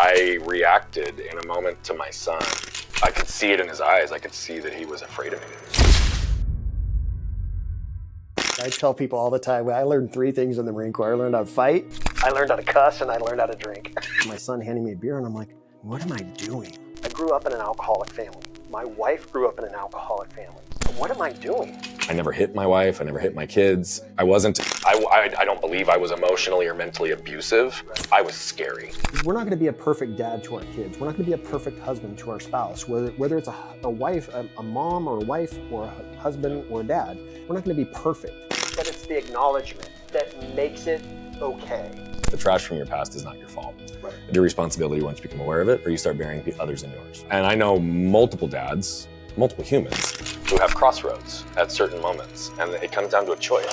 I reacted in a moment to my son. I could see it in his eyes. I could see that he was afraid of me. I tell people all the time, I learned 3 things in the Marine Corps. I learned how to fight, I learned how to cuss, and I learned how to drink. My son handed me a beer, and I'm like, what am I doing? I grew up in an alcoholic family. My wife grew up in an alcoholic family. What am I doing? I never hit my wife. I never hit my kids. I don't believe I was emotionally or mentally abusive. I was scary. We're not going to be a perfect dad to our kids. We're not going to be a perfect husband to our spouse. Whether it's a wife, a mom or a wife, or a husband or a dad, we're not going to be perfect. But it's the acknowledgement that makes it okay. The trash from your past is not your fault. Right. It's your responsibility once you become aware of it, or you start burying others in yours. And I know multiple dads, multiple humans, who have crossroads at certain moments, and it comes down to a choice.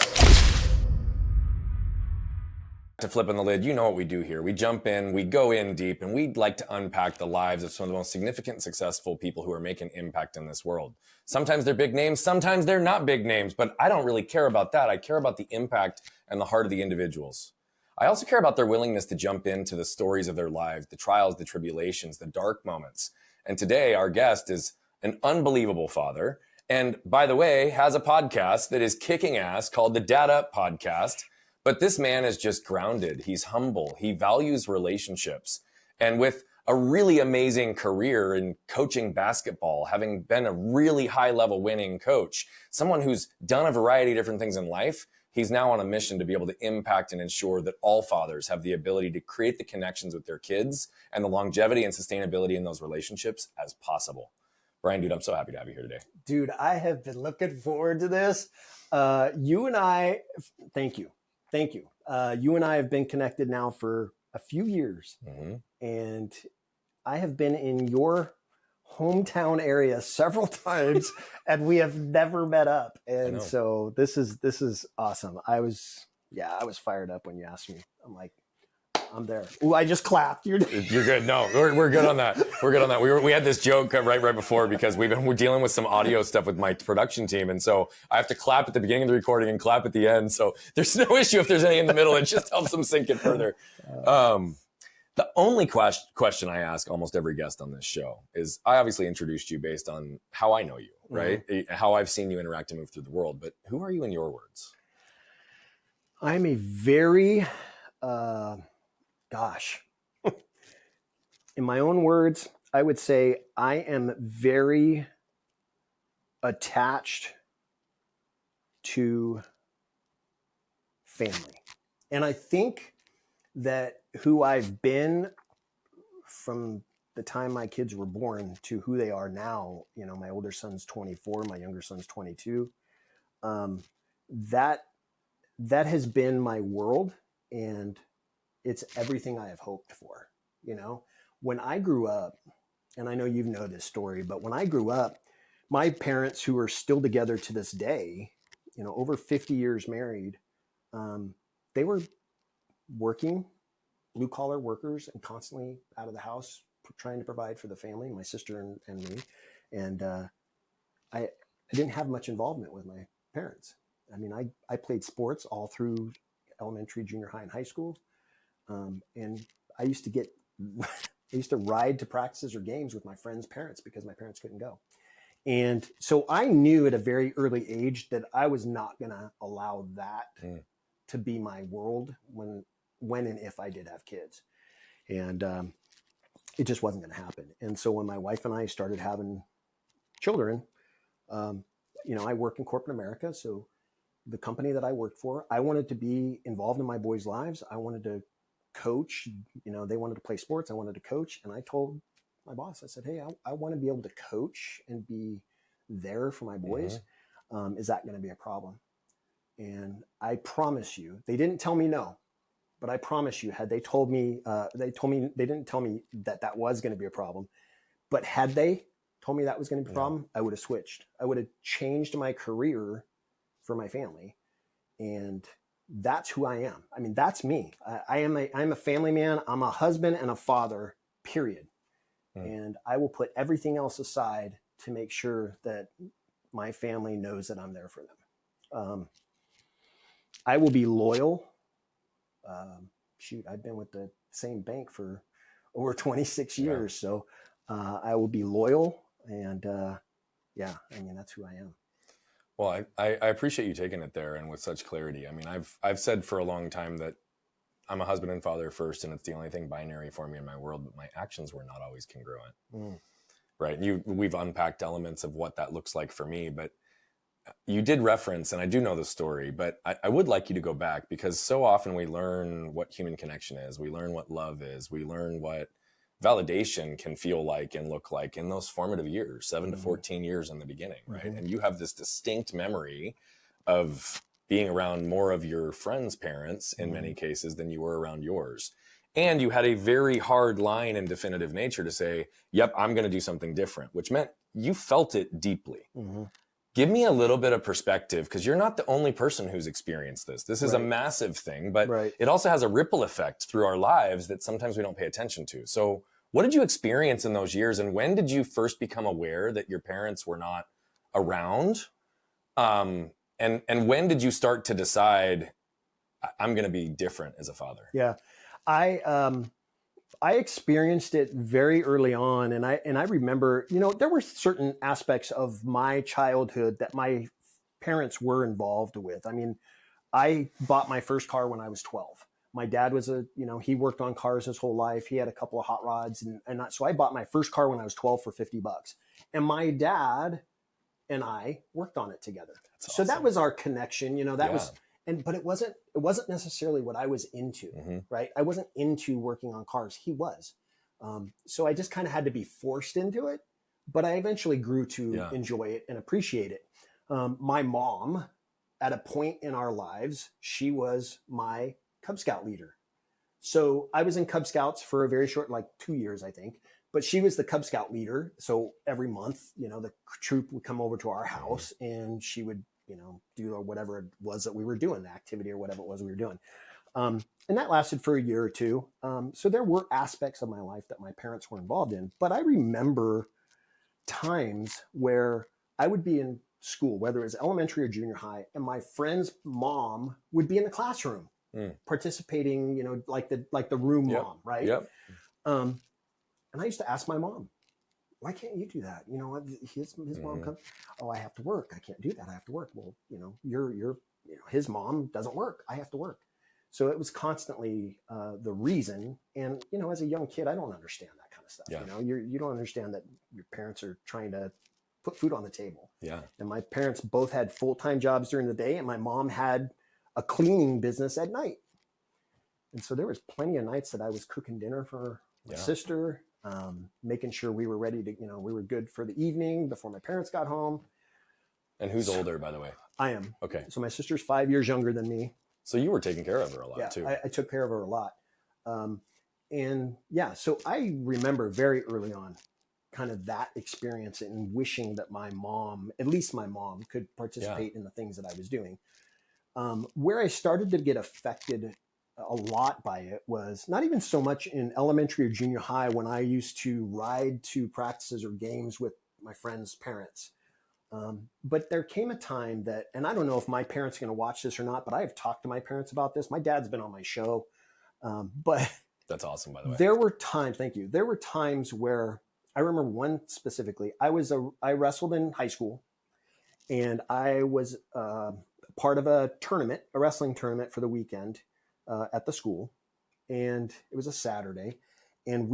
To flip on the lid, you know what we do here. We jump in, we go in deep, and we'd like to unpack the lives of some of the most significant and successful people who are making impact in this world. Sometimes they're big names, sometimes they're not big names, but I don't really care about that. I care about the impact and the heart of the individuals. I also care about their willingness to jump into the stories of their lives, the trials, the tribulations, the dark moments. And today, our guest is an unbelievable father, and by the way, has a podcast that is kicking ass called the Dad Up Podcast. But this man is just grounded. He's humble. He values relationships. And with a really amazing career in coaching basketball, having been a really high-level winning coach, someone who's done a variety of different things in life, he's now on a mission to be able to impact and ensure that all fathers have the ability to create the connections with their kids and the longevity and sustainability in those relationships as possible. Bryan, dude, I'm so happy to have you here today. Dude, I have been looking forward to this. You and I, thank you. Thank you. You and I have been connected now for a few years, and I have been in your hometown area several times, and we have never met up. And so this is awesome. I was fired up when you asked me. I'm like, I'm there. Ooh, I just clapped. You're good. No, we're good on that. We're good on that. We had this joke right before because we're dealing with some audio stuff with my production team, and so I have to clap at the beginning of the recording and clap at the end. So there's no issue if there's any in the middle. It just helps them sink it further. The only question I ask almost every guest on this show is, I obviously introduced you based on how I know you, right? How I've seen you interact and move through the world. But who are you in your words? I'm a very in my own words, I would say I am very attached to family. And I think that who I've been from the time my kids were born to who they are now, you know, my older son's 24, my younger son's 22, that has been my world, and it's everything I have hoped for. You know, when I grew up, and I know you know this story, but when I grew up, my parents, who are still together to this day, you know, over 50 years married, they were working, blue collar workers, and constantly out of the house trying to provide for the family, my sister and me. And I didn't have much involvement with my parents. I mean, I played sports all through elementary, junior high, and high school. And I used to ride to practices or games with my friends' parents because my parents couldn't go. And so I knew at a very early age that I was not going to allow that to be my world when and if I did have kids. And it just wasn't going to happen. And so when my wife and I started having children, you know, I work in corporate America. So the company that I worked for, I wanted to be involved in my boys' lives. I wanted to coach, you know, they wanted to play sports. I wanted to coach. And I told my boss, I said, hey, I want to be able to coach and be there for my boys. Is that going to be a problem? And I promise you, they didn't tell me no, but I promise you, had they told me, they didn't tell me that was going to be a problem, but had they told me that was going to be a problem, I would have switched. I would have changed my career for my family. And that's who I am. I mean, that's me. I'm a family man. I'm a husband and a father, period. And I will put everything else aside to make sure that my family knows that I'm there for them. I will be loyal. I've been with the same bank for over 26 Yeah. years. So I will be loyal, and yeah, I mean, that's who I am. Well, I appreciate you taking it there and with such clarity. I mean, I've said for a long time that I'm a husband and father first, and it's the only thing binary for me in my world, but my actions were not always congruent. Right. And we've unpacked elements of what that looks like for me, but you did reference, and I do know the story, but I would like you to go back, because so often we learn what human connection is. We learn what love is. We learn what validation can feel like and look like in those formative years, 7 to 14 years in the beginning. Right. And you have this distinct memory of being around more of your friends' parents in many cases than you were around yours. And you had a very hard line and definitive nature to say, yep, I'm going to do something different, which meant you felt it deeply. Give me a little bit of perspective, because you're not the only person who's experienced this. This is a massive thing, but it also has a ripple effect through our lives that sometimes we don't pay attention to. So what did you experience in those years, and when did you first become aware that your parents were not around? And when did you start to decide, I'm going to be different as a father? Yeah, I experienced it very early on, and I remember, there were certain aspects of my childhood that my parents were involved with. I mean, I bought my first car when I was 12. My dad was he worked on cars his whole life. He had a couple of hot rods, so I bought my first car when I was 12 for $50. And my dad and I worked on it together. That's so awesome. That was our connection. That was. But it wasn't necessarily what I was into, right? I wasn't into working on cars. He was. So I just kind of had to be forced into it, but I eventually grew to enjoy it and appreciate it. My mom, at a point in our lives, she was my Cub Scout leader. So I was in Cub Scouts for a very short, like 2 years, I think, but she was the Cub Scout leader. So every month, the troop would come over to our house and she would do whatever it was that we were doing, the activity or whatever it was we were doing. And that lasted for a year or two. So there were aspects of my life that my parents were involved in, but I remember times where I would be in school, whether it was elementary or junior high, and my friend's mom would be in the classroom participating, like the room mom, right? Yep. And I used to ask my mom, why can't you do that? His mom comes. Oh, I have to work. I can't do that. I have to work. Well, his mom doesn't work. I have to work. So it was constantly the reason. And, as a young kid, I don't understand that kind of stuff. Yeah. You don't understand that your parents are trying to put food on the table. Yeah. And my parents both had full-time jobs during the day, and my mom had a cleaning business at night. And so there was plenty of nights that I was cooking dinner for my sister, making sure we were ready to, we were good for the evening before my parents got home. And who's older, by the way? I am. Okay. So my sister's 5 years younger than me. So you were taking care of her a lot too. I took care of her a lot. So I remember very early on kind of that experience and wishing that my mom, at least my mom, could participate in the things that I was doing. Where I started to get affected a lot by it was not even so much in elementary or junior high, when I used to ride to practices or games with my friends' parents. But there came a time that, and I don't know if my parents are going to watch this or not, but I have talked to my parents about this. My dad's been on my show. But that's awesome, by the way. There were times, thank you. There were times where I remember one specifically. I wrestled in high school, and I was part of a wrestling tournament for the weekend at the school. And it was a Saturday, and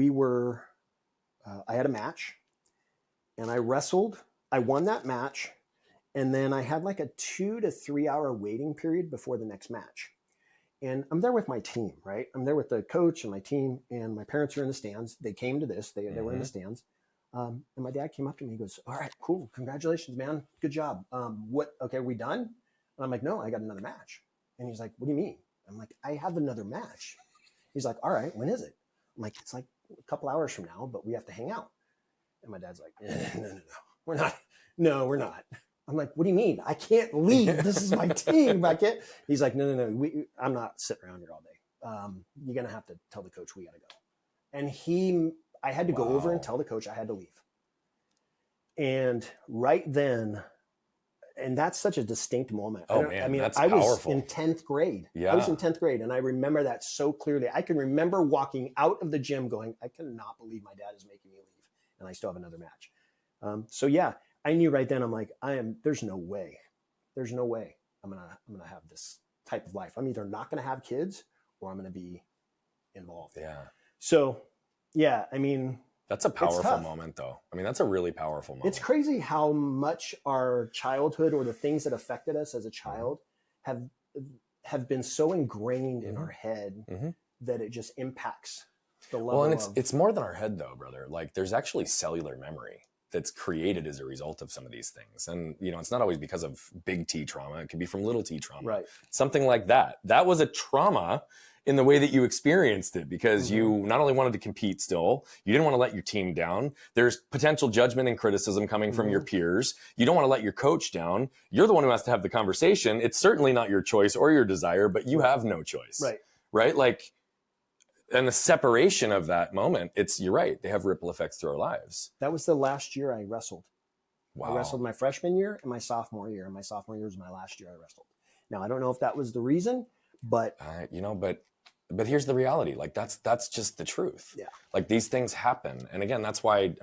I had a match, and I wrestled. I won that match, and then I had like a 2 to 3 hour waiting period before the next match. And I'm there with my team, right? I'm there with the coach and my team, and my parents are in the stands. They came to this. They were in the stands. And my dad came up to me. He goes, all right, cool. Congratulations, man. Good job. Okay, are we done? And I'm like, no, I got another match. And he's like, what do you mean? I'm like, I have another match. He's like, all right, when is it? I'm like, it's like a couple hours from now, but we have to hang out. And my dad's like, no. We're not. No, we're not. I'm like, what do you mean? I can't leave. This is my team. I can't. He's like, no. I'm not sitting around here all day. You're going to have to tell the coach we got to go. And I had to go over and tell the coach I had to leave. And right then, and that's such a distinct moment. Oh man, that's I was powerful. in 10th grade. Yeah. I was in 10th grade, and I remember that so clearly. I can remember walking out of the gym going, I cannot believe my dad is making me leave, and I still have another match. So yeah, I knew right then. I'm like, there's no way I'm gonna have this type of life. I'm either not gonna have kids or I'm gonna be involved. Yeah. So yeah, I mean, that's a powerful moment though. I mean, that's a really powerful moment. It's crazy how much our childhood or the things that affected us as a child have been so ingrained in our head that it just impacts the level. Well, and it's more than our head though, brother. Like there's actually cellular memory that's created as a result of some of these things. And, you know, it's not always because of big T trauma. It could be from little T trauma, right? Something like that. That was a trauma in the way that you experienced it because you not only wanted to compete still, you didn't want to let your team down. There's potential judgment and criticism coming from your peers. You don't want to let your coach down. You're the one who has to have the conversation. It's certainly not your choice or your desire, but you have no choice. Right? Like, and the separation of that moment, you're right. They have ripple effects through our lives. That was the last year I wrestled. Wow. I wrestled my freshman year and my sophomore year. And my sophomore year was my last year I wrestled. Now, I don't know if that was the reason, but but here's the reality. Like that's just the truth. Yeah. Like these things happen. And again, that's why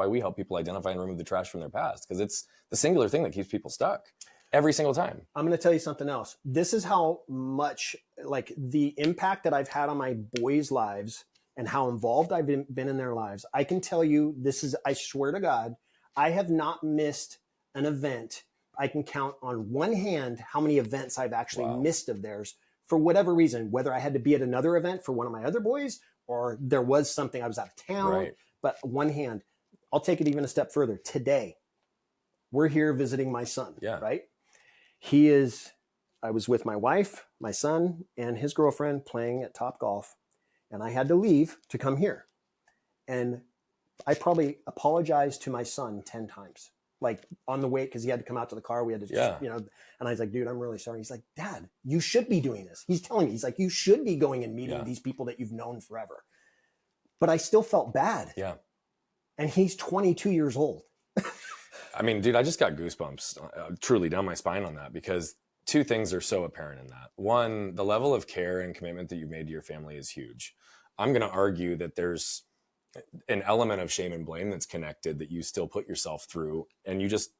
we help people identify and remove the trash from their past, because it's the singular thing that keeps people stuck every single time. I'm going to tell you something else. This is how much like the impact that I've had on my boys' lives and how involved I've been in their lives. I can tell you I swear to God, I have not missed an event. I can count on one hand how many events I've actually missed of theirs for whatever reason, whether I had to be at another event for one of my other boys or there was something, I was out of town. Right. But one hand, I'll take it even a step further. Today, we're here visiting my son, right? I was with my wife, my son, and his girlfriend playing at Top Golf, and I had to leave to come here. And I probably apologized to my son 10 times, like on the way, because he had to come out to the car. We had to, and I was like, dude, I'm really sorry. He's like, Dad, you should be doing this. He's telling me, he's like, you should be going and meeting these people that you've known forever. But I still felt bad. Yeah. And he's 22 years old. I mean, dude, I just got goosebumps truly down my spine on that, because two things are so apparent in that. One, the level of care and commitment that you've made to your family is huge. I'm going to argue that there's an element of shame and blame that's connected that you still put yourself through. And you just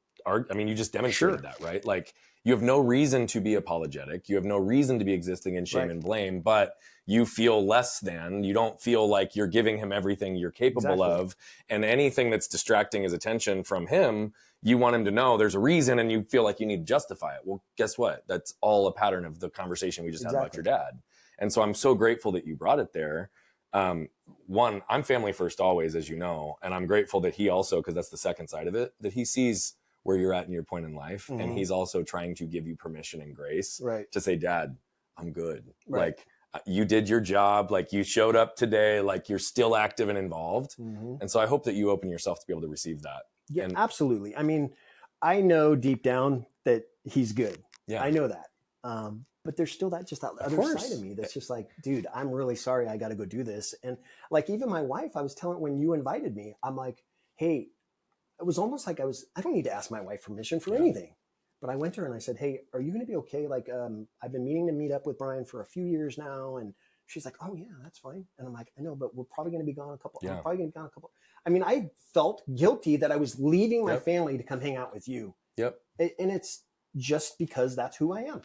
demonstrated that, right? Like you have no reason to be apologetic. You have no reason to be existing in shame and blame, but you feel less than. You don't feel like you're giving him everything you're capable of. And anything that's distracting his attention from him, you want him to know there's a reason, and you feel like you need to justify it. Well, guess what? That's all a pattern of the conversation we just had about your dad. And so I'm so grateful that you brought it there. One, I'm family first always, as you know, and I'm grateful that he also, because that's the second side of it, that he sees where you're at in your point in life. And he's also trying to give you permission and grace to say, Dad, I'm good. Like you did your job. Like you showed up today, like you're still active and involved. And so I hope that you open yourself to be able to receive that. Yeah, absolutely. I mean, I know deep down that he's good. Yeah. I know that. But there's still that other side of me that's just like, dude, I'm really sorry. I got to go do this. And like, even my wife, I was telling when you invited me, I'm like, hey, it was almost like I don't need to ask my wife permission for anything. But I went to her and I said, hey, are you going to be okay? Like, I've been meaning to meet up with Bryan for a few years now. And she's like, oh yeah, that's fine. And I'm like, I know, but we're probably going to be gone a couple. I'm probably going to be gone a couple. I mean, I felt guilty that I was leaving my family to come hang out with you. And it's just because that's who I am.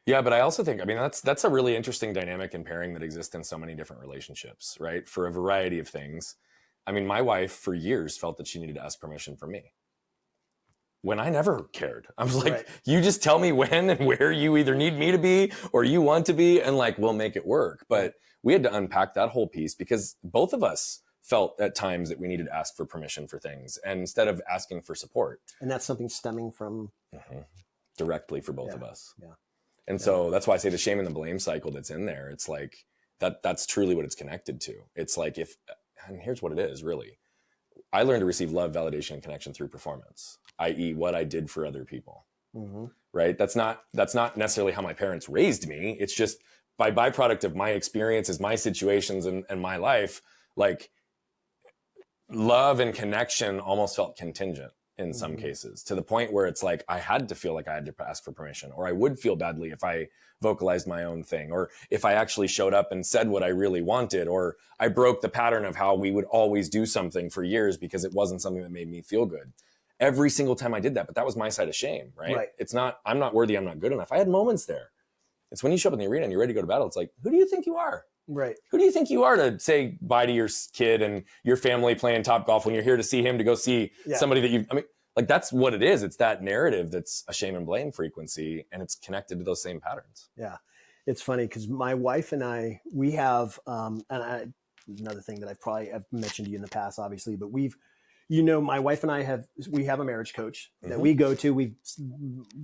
Yeah, but I also think, I mean, that's a really interesting dynamic and pairing that exists in so many different relationships, right? For a variety of things. I mean, my wife for years felt that she needed to ask permission from me, when I never cared. I was like, you just tell me when and where you either need me to be or you want to be, and like, we'll make it work. But we had to unpack that whole piece because both of us felt at times that we needed to ask for permission for things, and instead of asking for support. And that's something stemming from directly for both of us. And so that's why I say the shame and the blame cycle that's in there. It's like that's truly what it's connected to. It's like and here's what it is really. I learned to receive love, validation, and connection through performance, i.e. what I did for other people, right? That's not necessarily how my parents raised me. It's just by byproduct of my experiences, my situations, and my life, like love and connection almost felt contingent. in some cases, to the point where it's like I had to feel like I had to ask for permission, or I would feel badly if I vocalized my own thing, or if I actually showed up and said what I really wanted, or I broke the pattern of how we would always do something for years because it wasn't something that made me feel good. Every single time I did that, but that was my side of shame, right? It's not, I'm not worthy, I'm not good enough. I had moments there. It's when you show up in the arena and you're ready to go to battle, it's like, who do you think you are? Right. Who do you think you are to say bye to your kid and your family playing Top Golf when you're here to see him, to go see somebody that you, I mean, like that's what it is. It's that narrative that's a shame and blame frequency, and it's connected to those same patterns. Yeah. It's funny because my wife and I, we have, another thing that I've mentioned to you in the past, obviously, but my wife and I we have a marriage coach that we go to. We've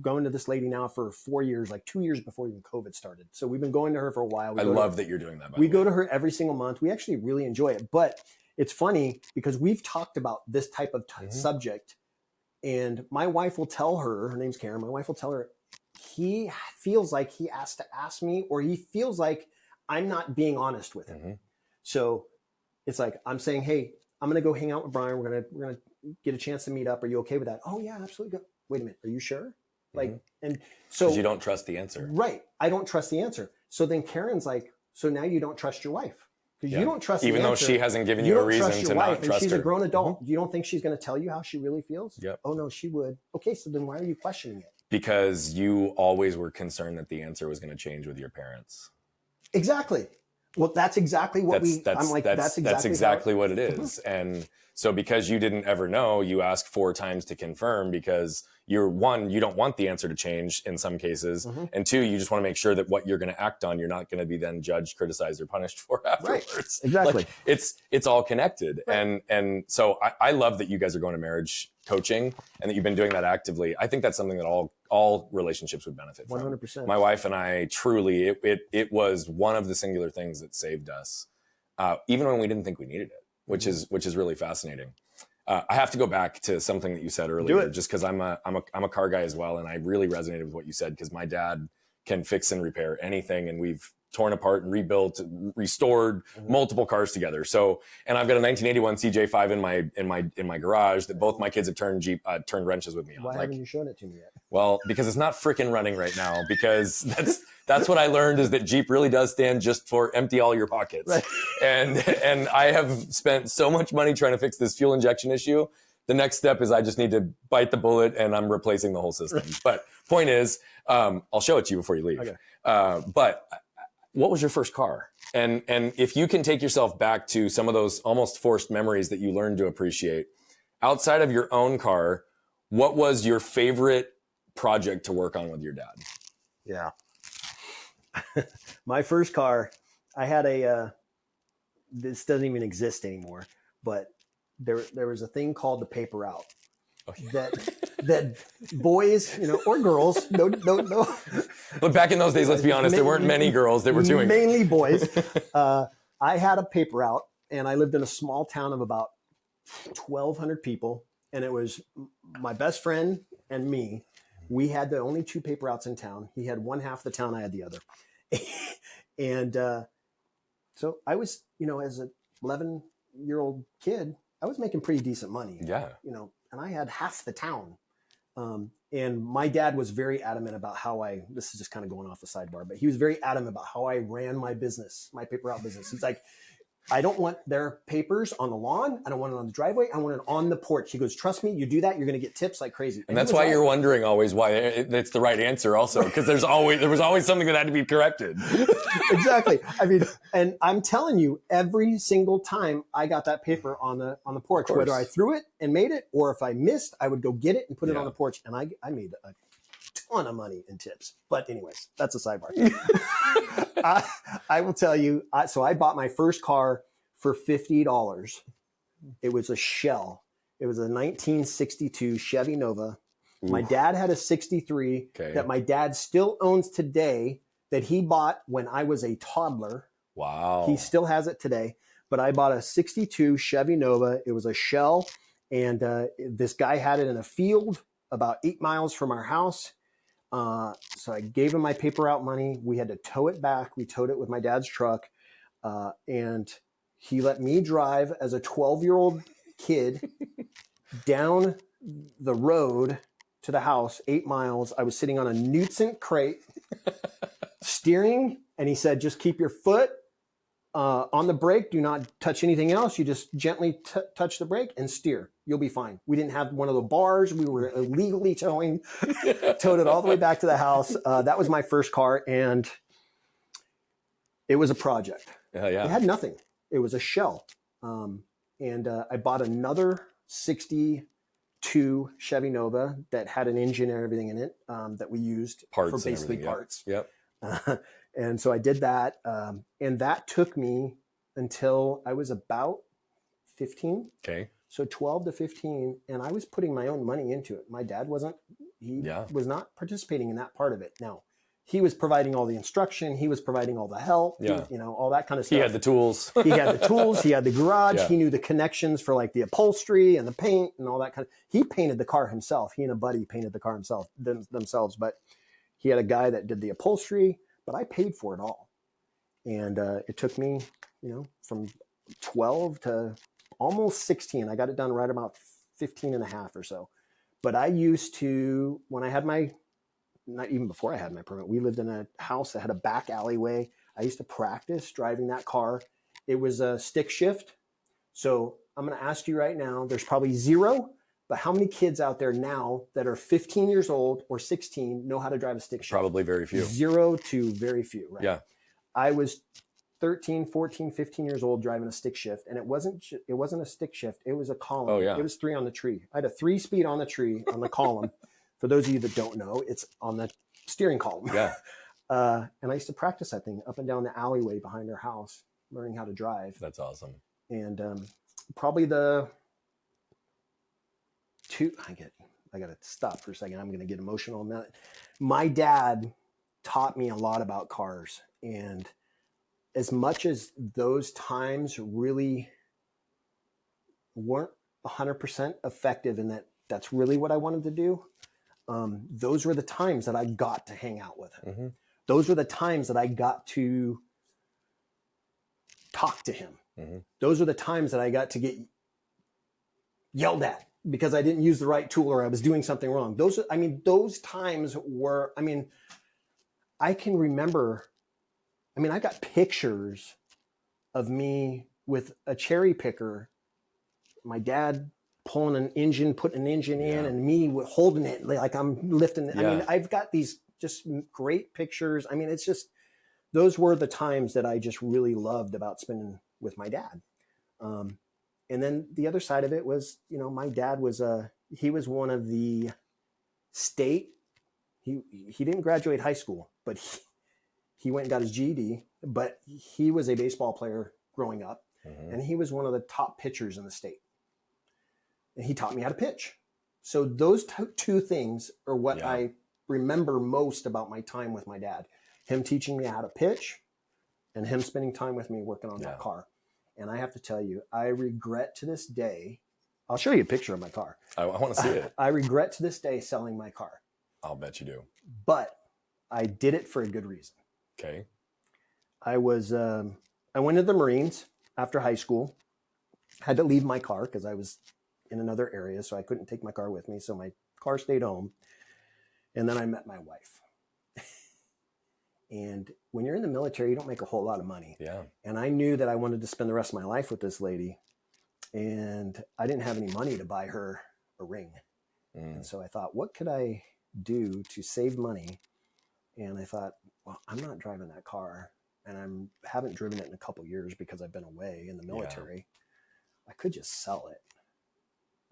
gone to this lady now for 4 years, like 2 years before even COVID started. So we've been going to her for a while. I love that you're doing that. We go to her every single month. We actually really enjoy it. But it's funny because we've talked about this type of subject, and my wife will tell her name's Karen. My wife will tell her, he feels like he has to ask me, or he feels like I'm not being honest with him. So it's like, I'm saying, hey, I'm going to go hang out with Bryan. We're going to get a chance to meet up. Are you okay with that? Oh yeah, absolutely. Wait a minute. Are you sure? Like, and so you don't trust the answer. Right. I don't trust the answer. So then Karen's like, so now you don't trust your wife because you don't trust even the though answer. she hasn't given you a reason to not trust her. She's a grown adult. You don't think she's going to tell you how she really feels? Yep. Oh no, she would. Okay. So then why are you questioning it? Because you always were concerned that the answer was going to change with your parents. Exactly. Well, that's exactly what that's exactly what it is. And so because you didn't ever know, you asked 4 times to confirm, because you're one, you don't want the answer to change in some cases. And 2, you just want to make sure that what you're going to act on, you're not going to be then judged, criticized, or punished for afterwards. Right. Exactly. Like, it's all connected. Right. And so I love that you guys are going to marriage coaching and that you've been doing that actively. I think that's something that all relationships would benefit from. 100%. My wife and I truly, it was one of the singular things that saved us, even when we didn't think we needed it, which is really fascinating. I have to go back to something that you said earlier, just because I'm a car guy as well, and I really resonated with what you said, because my dad can fix and repair anything, and we've torn apart and rebuilt, restored multiple cars together. So, and I've got a 1981 CJ5 in my garage that both my kids have turned wrenches with me on. Why haven't you shown it to me yet? Well, because it's not freaking running right now, because that's what I learned, is that Jeep really does stand just for empty all your pockets. Right. And I have spent so much money trying to fix this fuel injection issue. The next step is I just need to bite the bullet, and I'm replacing the whole system. But point is, I'll show it to you before you leave. Okay. But what was your first car? And if you can take yourself back to some of those almost forced memories that you learned to appreciate, outside of your own car, what was your favorite project to work on with your dad? Yeah. My first car, I had this doesn't even exist anymore, but there was a thing called the paper route. Oh, yeah. that boys, or girls, no. But back in those days, let's be honest, there weren't many girls that were doing it. Mainly boys. I had a paper route, and I lived in a small town of about 1,200 people, and it was my best friend and me. We had the only 2 paper routes in town. He had one half of the town, I had the other. And so I was, as an 11-year-old kid, I was making pretty decent money. Yeah. And I had half the town. And my dad was very adamant about this is just kind of going off the sidebar, but he was very adamant about how I ran my business, my paper route business. He's like, I don't want their papers on the lawn. I don't want it on the driveway. I want it on the porch. He goes, trust me, you do that, you're going to get tips like crazy. And that's why you're wondering always why it's the right answer also, because there was always something that had to be corrected. Exactly. I mean, and I'm telling you, every single time I got that paper on the porch, whether I threw it and made it, or if I missed, I would go get it and put it on the porch. And I made a ton of money in tips. But anyways, that's a sidebar. I will tell you, so I bought my first car for $50. It was a shell. It was a 1962 Chevy Nova. Oof. My dad had a 63 that my dad still owns today, that he bought when I was a toddler. Wow. He still has it today. But I bought a 62 Chevy Nova. It was a shell. And this guy had it in a field about 8 miles from our house. So I gave him my paper route money. We had to tow it back. We towed it with my dad's truck. And he let me drive as a 12-year-old kid down the road to the house, 8 miles. I was sitting on a Knutson crate, steering, and he said, just keep your foot on the brake. Do not touch anything else. You just gently touch the brake and steer. You'll be fine. We didn't have one of the bars. We were illegally towed it all the way back to the house. That was my first car, and it was a project. Yeah. It had nothing. It was a shell. And I bought another 62 Chevy Nova that had an engine and everything in it that we used for basically parts. Yep. And so I did that. And that took me until I was about 15. Okay. So 12 to 15. And I was putting my own money into it. My dad wasn't. He was not participating in that part of it. Now, he was providing all the instruction. He was providing all the help, all that kind of stuff. He had the tools. He had the tools. He had the garage. Yeah. He knew the connections for like the upholstery and the paint and all that kind of. He painted the car himself. He and a buddy painted the car themselves. But he had a guy that did the upholstery. But I paid for it all. And it took me, from 12 to almost 16. I got it done right about 15 and a half or so. But I used to, when I had not even before I had my permit, we lived in a house that had a back alleyway. I used to practice driving that car. It was a stick shift. So I'm going to ask you right now, there's probably zero, but how many kids out there now that are 15 years old or 16 know how to drive a stick shift? Probably very few. 0 to very few, right? Yeah. I was 13, 14, 15 years old driving a stick shift, and it wasn't a stick shift. It was a column. Oh, yeah. It was 3 on the tree. I had a 3-speed on the tree on the column. For those of you that don't know, it's on the steering column. Yeah. And I used to practice that thing up and down the alleyway behind our house, learning how to drive. That's awesome. And probably the I got to stop for a second. I'm going to get emotional on that. My dad taught me a lot about cars. And as much as those times really weren't 100% effective in that's really what I wanted to do, those were the times that I got to hang out with him. Mm-hmm. Those were the times that I got to talk to him. Mm-hmm. Those were the times that I got to get yelled at because I didn't use the right tool or I was doing something wrong. Those times were, I can remember, I got pictures of me with a cherry picker, my dad pulling an engine, putting an engine in, and me holding it like I'm lifting it. Yeah. I've got these just great pictures. It's just, those were the times that I just really loved about spending with my dad. And then the other side of it was, my dad was he was one of the state, he didn't graduate high school, but he went and got his GED, but he was a baseball player growing up. Mm-hmm. And he was one of the top pitchers in the state. And he taught me how to pitch. So those two things are what I remember most about my time with my dad. Him teaching me how to pitch and him spending time with me working on that car. And I have to tell you, I regret to this day, I'll show you a picture of my car. I want to see it. I regret to this day selling my car. I'll bet you do. But I did it for a good reason. Okay. I went to the Marines after high school, had to leave my car because I was in another area, so I couldn't take my car with me. So my car stayed home. And then I met my wife. And when you're in the military, you don't make a whole lot of money. Yeah. And I knew that I wanted to spend the rest of my life with this lady. And I didn't have any money to buy her a ring. Mm. And so I thought, what could I do to save money? And I thought, well, I'm not driving that car. And I haven't driven it in a couple years because I've been away in the military. Yeah. I could just sell it.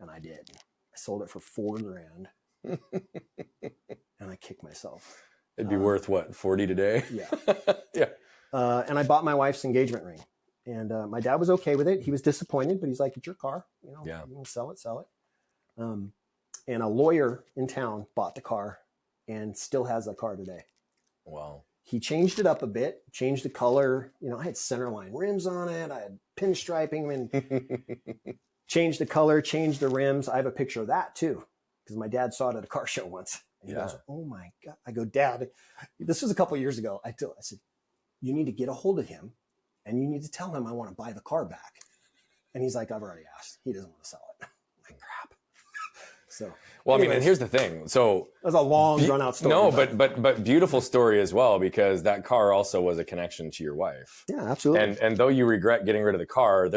And I did. I sold it for $4,000. And I kicked myself. It'd be worth what, 40 today? Yeah. Yeah. And I bought my wife's engagement ring. And my dad was okay with it. He was disappointed, but he's like, it's your car. You can sell it. And a lawyer in town bought the car and still has the car today. Wow. He changed it up a bit, changed the color. I had centerline rims on it. I had pinstriping and changed the color, changed the rims. I have a picture of that too, because my dad saw it at a car show once. And he goes, oh my God. I go, Dad, this was a couple of years ago. I said, you need to get a hold of him and you need to tell him I want to buy the car back. And he's like, I've already asked. He doesn't want to sell it. I'm like, crap. So, well, I mean, and anyways, here's the thing. So that's a long, drawn out story. no, but beautiful story as well, because that car also was a connection to your wife. yeah, absolutely. And though you regret getting rid of the car,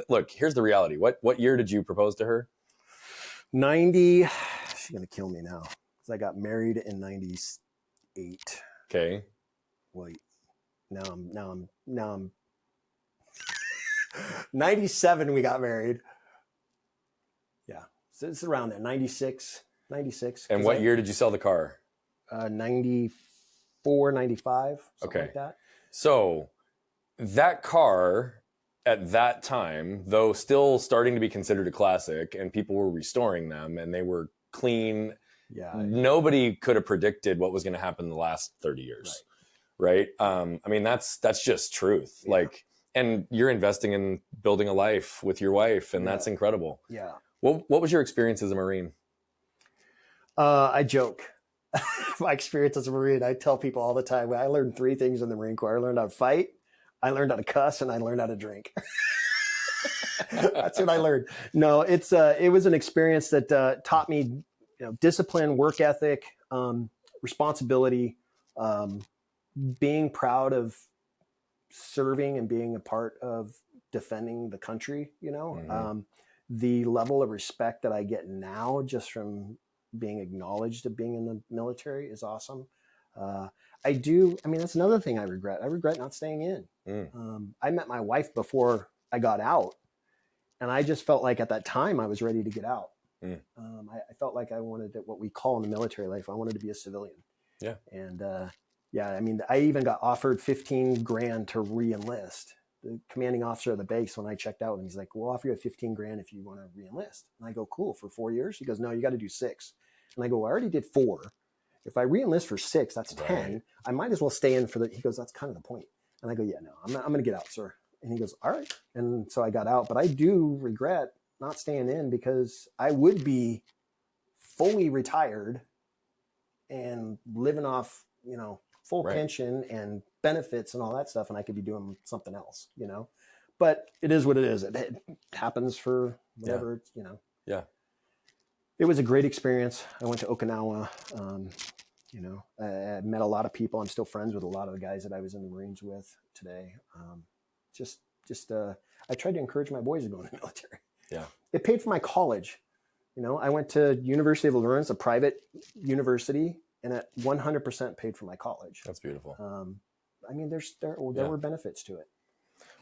look, here's the reality. What year did you propose to her? 90. She's gonna kill me now because I got married in 98. Okay. Wait, now I'm 97. We got married. Yeah, so it's around there. 96. And what year did you sell the car? 94, 95, something Okay. like that. So that car at that time, though still starting to be considered a classic, and people were restoring them and they were clean, Yeah, nobody could have predicted what was going to happen in the last 30 years. Right. I mean, that's just truth. Yeah. Like, and you're investing in building a life with your wife, and that's incredible. yeah. What was your experience as a Marine? I joke. My experience as a Marine, I tell people all the time, I learned 3 things in the Marine Corps. I learned how to fight, I learned how to cuss, and I learned how to drink. That's what I learned. No, it was an experience that taught me, discipline, work ethic, responsibility, being proud of serving and being a part of defending the country. The level of respect that I get now just from being acknowledged of being in the military is awesome. That's another thing I regret. I regret not staying in. I met my wife before I got out, and I just felt like at that time I was ready to get out. I felt like I wanted what we call in the military life, I wanted to be a civilian. Yeah. And I even got offered 15 grand to re-enlist. The commanding officer of the base, when I checked out, and he's like, we'll offer you 15 grand if you want to re-enlist. And I go, cool, for 4 years? He goes, no, you got to do 6. And I go, I already did 4. If I re-enlist for 6, that's 10. Right. I might as well stay in for he goes, that's kind of the point. And I go, yeah, no, I'm going to get out, sir. And he goes, all right. And so I got out, but I do regret not staying in because I would be fully retired and living off, full pension and benefits and all that stuff. And I could be doing something else, but it is what it is. It happens for whatever, Yeah. It was a great experience. I went to Okinawa. I met a lot of people. I'm still friends with a lot of the guys that I was in the Marines with today. I tried to encourage my boys to go in the military. Yeah. It paid for my college. I went to University of Lawrence, a private university, and it 100% paid for my college. That's beautiful. There were benefits to it.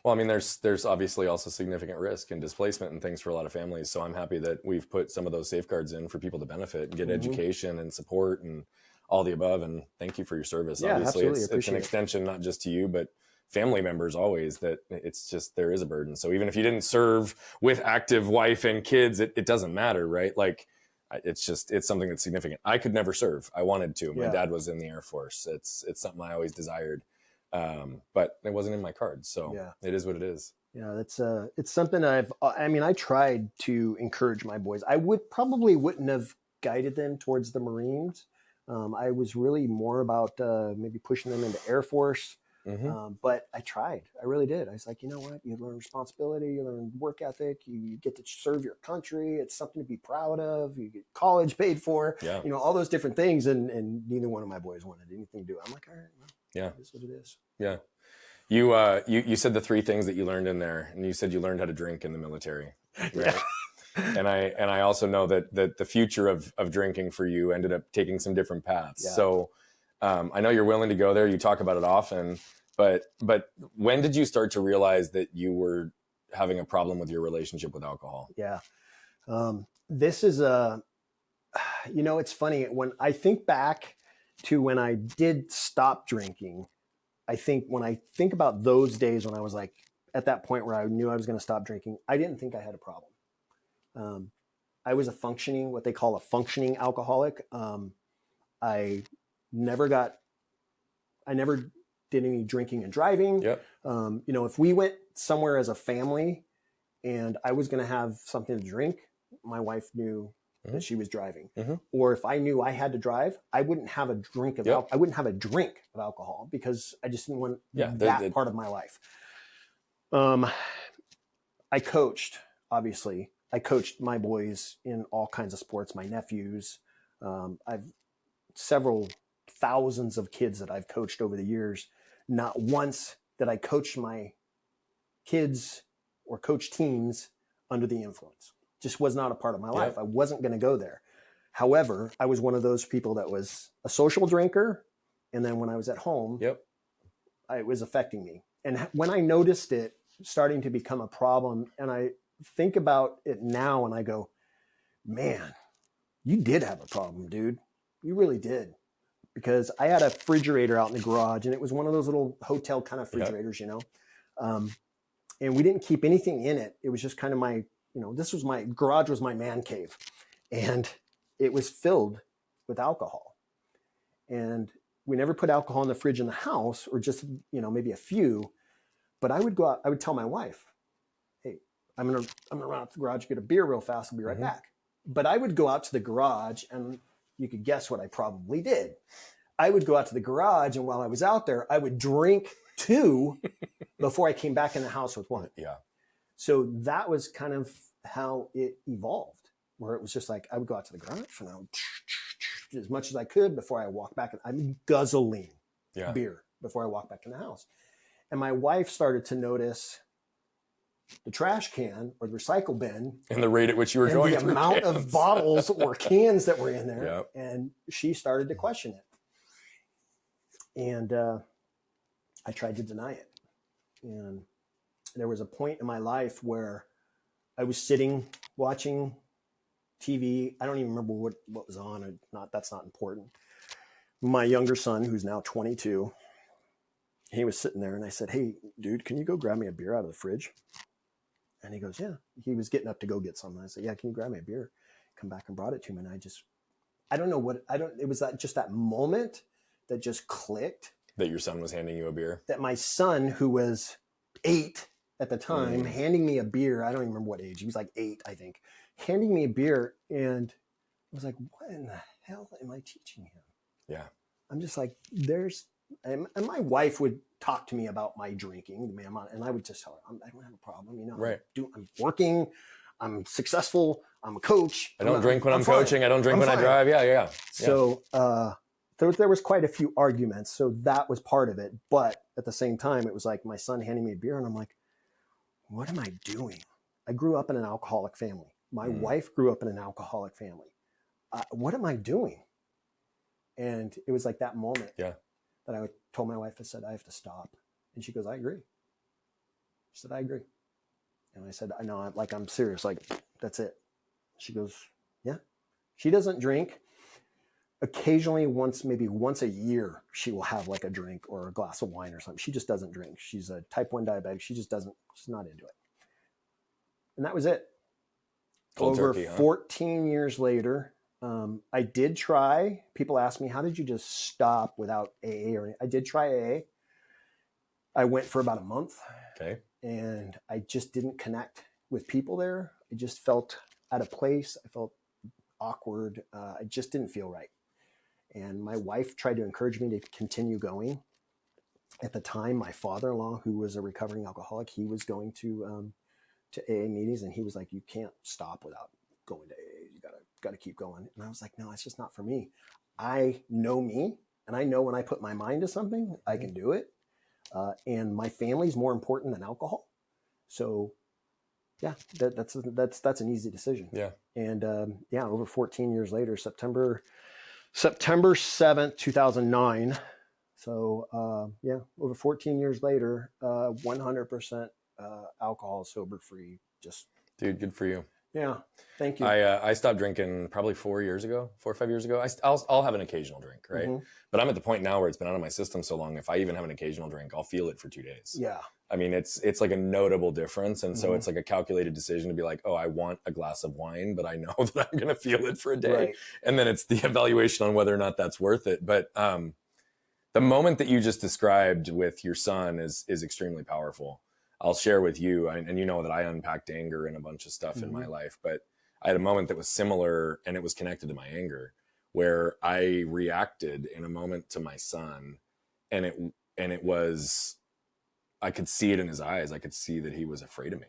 Well, I mean, there's obviously also significant risk and displacement and things for a lot of families. So I'm happy that we've put some of those safeguards in for people to benefit and get education and support and all the above. And thank you for your service. Yeah, obviously, absolutely. it's an extension, not just to you, but family members always, that it's just, there is a burden. So even if you didn't serve with active wife and kids, it doesn't matter, right? Like, it's something that's significant. I could never serve. I wanted to. My dad was in the Air Force. It's something I always desired. But it wasn't in my cards. So it is what it is. Yeah, it's something I tried to encourage my boys. I wouldn't have guided them towards the Marines. I was really more about maybe pushing them into Air Force. But I tried. I really did. I was like, you know what? You learn responsibility, you learn work ethic, you get to serve your country. It's something to be proud of. You get college paid for, all those different things. And neither one of my boys wanted anything to do. I'm like, all right, well, it is what it is. Yeah. You said the 3 things that you learned in there, and you said you learned how to drink in the military. Right? Yeah. And I also know that the future of drinking for you ended up taking some different paths. Yeah. So I know you're willing to go there. You talk about it often, but when did you start to realize that you were having a problem with your relationship with alcohol? Yeah. This is it's funny. When I think back to when I did stop drinking, when I think about those days when I was like at that point where I knew I was going to stop drinking, I didn't think I had a problem. I was what they call a functioning alcoholic. I never did any drinking and driving. Yep. If we went somewhere as a family and I was going to have something to drink, my wife knew that she was driving. Or if I knew I had to drive, I wouldn't have a drink of I wouldn't have a drink of alcohol because I just didn't want that part of my life. I coached, obviously. I coached my boys in all kinds of sports, my nephews. I've several thousands of kids that I've coached over the years. Not once did I coach my kids or coach teams under the influence. Just was not a part of my life. I wasn't going to go there. However, I was one of those people that was a social drinker. And then when I was at home, it was affecting me. And when I noticed it starting to become a problem, and I think about it now and I go, man, you did have a problem, dude. You really did. Because I had a refrigerator out in the garage, and it was one of those little hotel kind of refrigerators, you know. And we didn't keep anything in it. It was just kind of my, you know, this was my garage was my man cave. And it was filled with alcohol. And we never put alcohol in the fridge in the house, or just, you know, maybe a few. But I would go out, I would tell my wife, hey, I'm gonna run out to the garage, get a beer real fast, I'll be right back. But I would go out to the garage, and you could guess what I probably did. I would go out to the garage, and while I was out there, I would drink 2 before I came back in the house with 1. Yeah. So that was kind of how it evolved, where it was just like, I would go out to the garage and I would as much as I could before I walked back. I'm guzzling beer before I walk back in the house. And my wife started to notice the trash can or the recycle bin and the rate at which you were going through the amount cans. of bottles or cans that were in there. And she started to question it. And I tried to deny it. And there was a point in my life where I was sitting watching TV. I don't even remember what was on, or not. That's not important. My younger son, who's now 22, he was sitting there, and I said, hey, dude, can you go grab me a beer out of the fridge? And he goes, yeah. He was getting up to go get something. I said, yeah, can you grab me a beer? Come back and brought it to him. And it was just that moment that just clicked. That your son was handing you a beer? That my son, who was 8 at the time, handing me a beer. I don't even remember what age. He was like 8, I think. Handing me a beer. And I was like, what in the hell am I teaching him? Yeah. I'm just like, and my wife would talk to me about my drinking, and I would just tell her, I don't have a problem. You know, right. I'm working. I'm successful. I'm a coach. I don't drink when I'm coaching. I don't drink when I drive. Yeah. So there was quite a few arguments. So that was part of it. But at the same time, it was like my son handing me a beer, and I'm like, what am I doing? I grew up in an alcoholic family. My wife grew up in an alcoholic family. What am I doing? And it was like that moment that I told my wife, I said, I have to stop. And she goes, I agree. She said, I agree. And I said, I know, I'm serious. Like, that's it. She goes, yeah. She doesn't drink. Occasionally, maybe once a year, she will have like a drink or a glass of wine or something. She just doesn't drink. She's a type 1 diabetic. She's not into it. And that was it. Cold Over turkey, 14 years later, I did try. People ask me, how did you just stop without AA? I did try AA. I went for about a month. Okay. And I just didn't connect with people there. I just felt out of place. I felt awkward. I just didn't feel right. And my wife tried to encourage me to continue going. At the time, my father-in-law, who was a recovering alcoholic, he was going to AA meetings, and he was like, you can't stop without going to AA. You gotta keep going. And I was like, no, it's just not for me. I know me, and I know when I put my mind to something, I can do it. And my family's more important than alcohol. So yeah, that's an easy decision. Yeah. And over 14 years later, September 7th, 2009. So over 14 years later, 100% alcohol, sober free. Just dude, good for you. Yeah, thank you. I stopped drinking probably 4 or 5 years ago. I'll have an occasional drink, right? Mm-hmm. But I'm at the point now where it's been out of my system so long. If I even have an occasional drink, I'll feel it for 2 days. Yeah. I mean, it's like a notable difference. And so it's like a calculated decision to be like, oh, I want a glass of wine, but I know that I'm going to feel it for a day. Right. And then it's the evaluation on whether or not that's worth it. But the moment that you just described with your son is extremely powerful. I'll share with you, and you know that I unpacked anger and a bunch of stuff in my life, but I had a moment that was similar, and it was connected to my anger, where I reacted in a moment to my son, and it was, I could see it in his eyes. I could see that he was afraid of me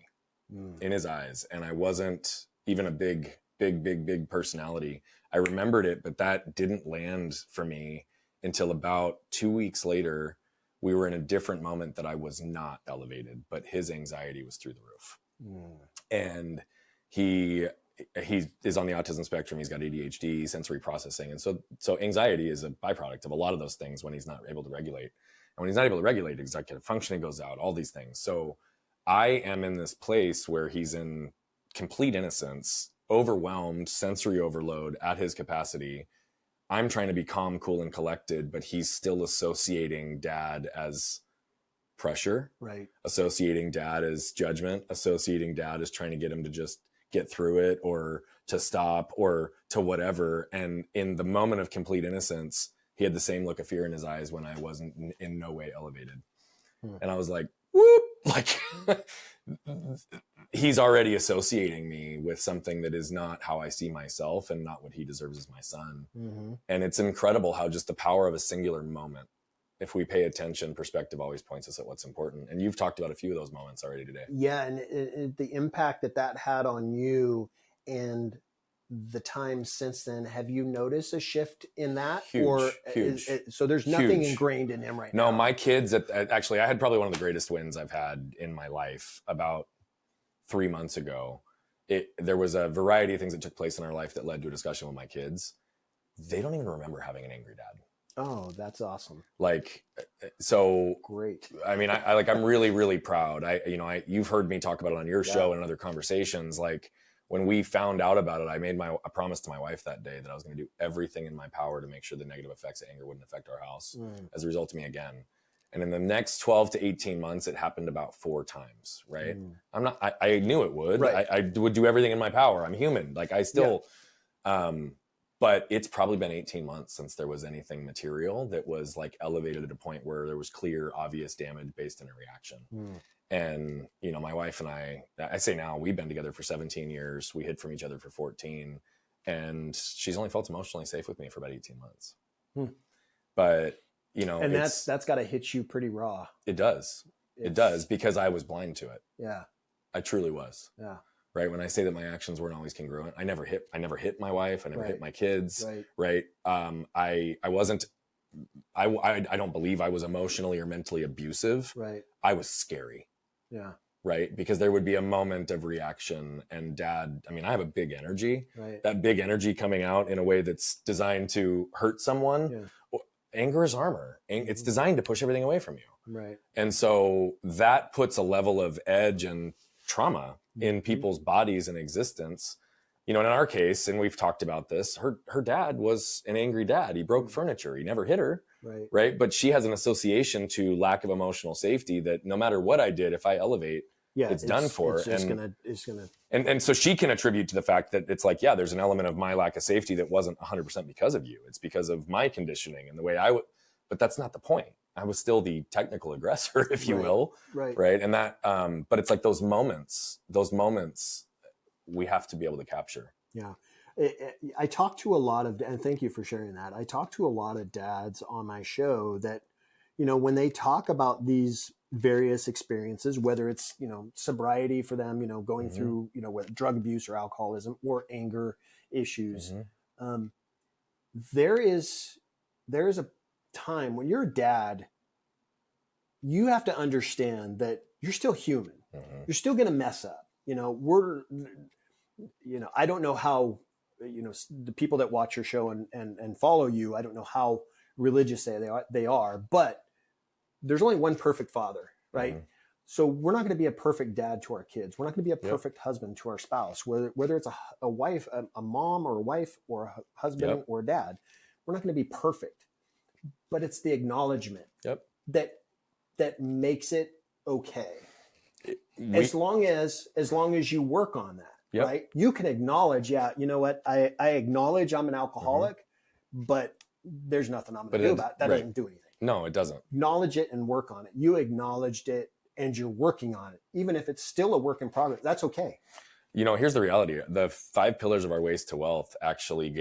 in his eyes, and I wasn't even a big personality. I remembered it, but that didn't land for me until about 2 weeks later. We were in a different moment that I was not elevated, but his anxiety was through the roof. And he is on the autism spectrum. He's got ADHD, sensory processing. And so anxiety is a byproduct of a lot of those things when he's not able to regulate. And when he's not able to regulate, executive functioning goes out, all these things. So I am in this place where he's in complete innocence, overwhelmed, sensory overload at his capacity. I'm trying to be calm, cool, and collected, but he's still associating dad as pressure, Right. associating dad as judgment, associating dad as trying to get him to just get through it or to stop or to whatever. And in the moment of complete innocence, he had the same look of fear in his eyes when I wasn't in no way elevated. And I was like, whoop, like he's already associating me with something that is not how I see myself and not what he deserves as my son. And it's incredible how just the power of a singular moment, if we pay attention, perspective always points us at what's important. And you've talked about a few of those moments already today. Yeah. And the impact that had on you and the time since then, have you noticed a shift in that? Huge. So there's nothing ingrained in him right now? No, my kids, actually, I had probably one of the greatest wins I've had in my life about 3 months ago. There was a variety of things that took place in our life that led to a discussion with my kids. They don't even remember having an angry dad. Oh, that's awesome. Like, so great. I mean, I'm really, really proud. You've heard me talk about it on your show and in other conversations. Like when we found out about it, I made a promise to my wife that day that I was going to do everything in my power to make sure the negative effects of anger wouldn't affect our house as a result of me again. And in the next 12 to 18 months, it happened about 4 times, right? I knew it would. Right. I would do everything in my power. I'm human. Like I still, but it's probably been 18 months since there was anything material that was like elevated at a point where there was clear, obvious damage based on a reaction. And, my wife and I say now we've been together for 17 years. We hid from each other for 14 and she's only felt emotionally safe with me for about 18 months. But, and that's got to hit you pretty raw. It does. It does because I was blind to it. Yeah. I truly was. Yeah. Right. When I say that my actions weren't always congruent, I never hit my wife. I never hit my kids. Right. I don't believe I was emotionally or mentally abusive. Right. I was scary. Yeah. Right. Because there would be a moment of reaction and dad, I mean, I have a big energy, that big energy coming out in a way that's designed to hurt someone. Yeah. Anger is armor. It's designed to push everything away from you. Right. And so that puts a level of edge and trauma in people's bodies and existence. In our case, and we've talked about this, her dad was an angry dad. He broke furniture. He never hit her. Right. But she has an association to lack of emotional safety that no matter what I did, if I elevate, it's done for. It's gonna. And so she can attribute to the fact that it's like, yeah, there's an element of my lack of safety that wasn't 100% because of you. It's because of my conditioning and the way I would, but that's not the point. I was still the technical aggressor, if you will. Right. And that, but it's like those moments we have to be able to capture. Yeah. I talk to a lot of, and thank you for sharing that. I talk to a lot of dads on my show that, when they talk about these various experiences, whether it's, sobriety for them, going through, with drug abuse or alcoholism or anger issues, there is a time when you're a dad, you have to understand that you're still human. You're still going to mess up. I don't know how, the people that watch your show and follow you, I don't know how religious they are, but there's only one perfect father, right? So we're not going to be a perfect dad to our kids. We're not going to be a perfect husband to our spouse, whether it's a wife, a mom or a wife or a husband or a dad. We're not going to be perfect, but it's the acknowledgement that makes it okay. As long as you work on that, right? You can acknowledge, you know what? I acknowledge I'm an alcoholic, but there's nothing I'm going to do about it. That doesn't do anything. No, it doesn't. Acknowledge it and work on it. You acknowledged it and you're working on it. Even if it's still a work in progress, that's okay. Here's the reality. The 5 pillars of our ways to wealth actually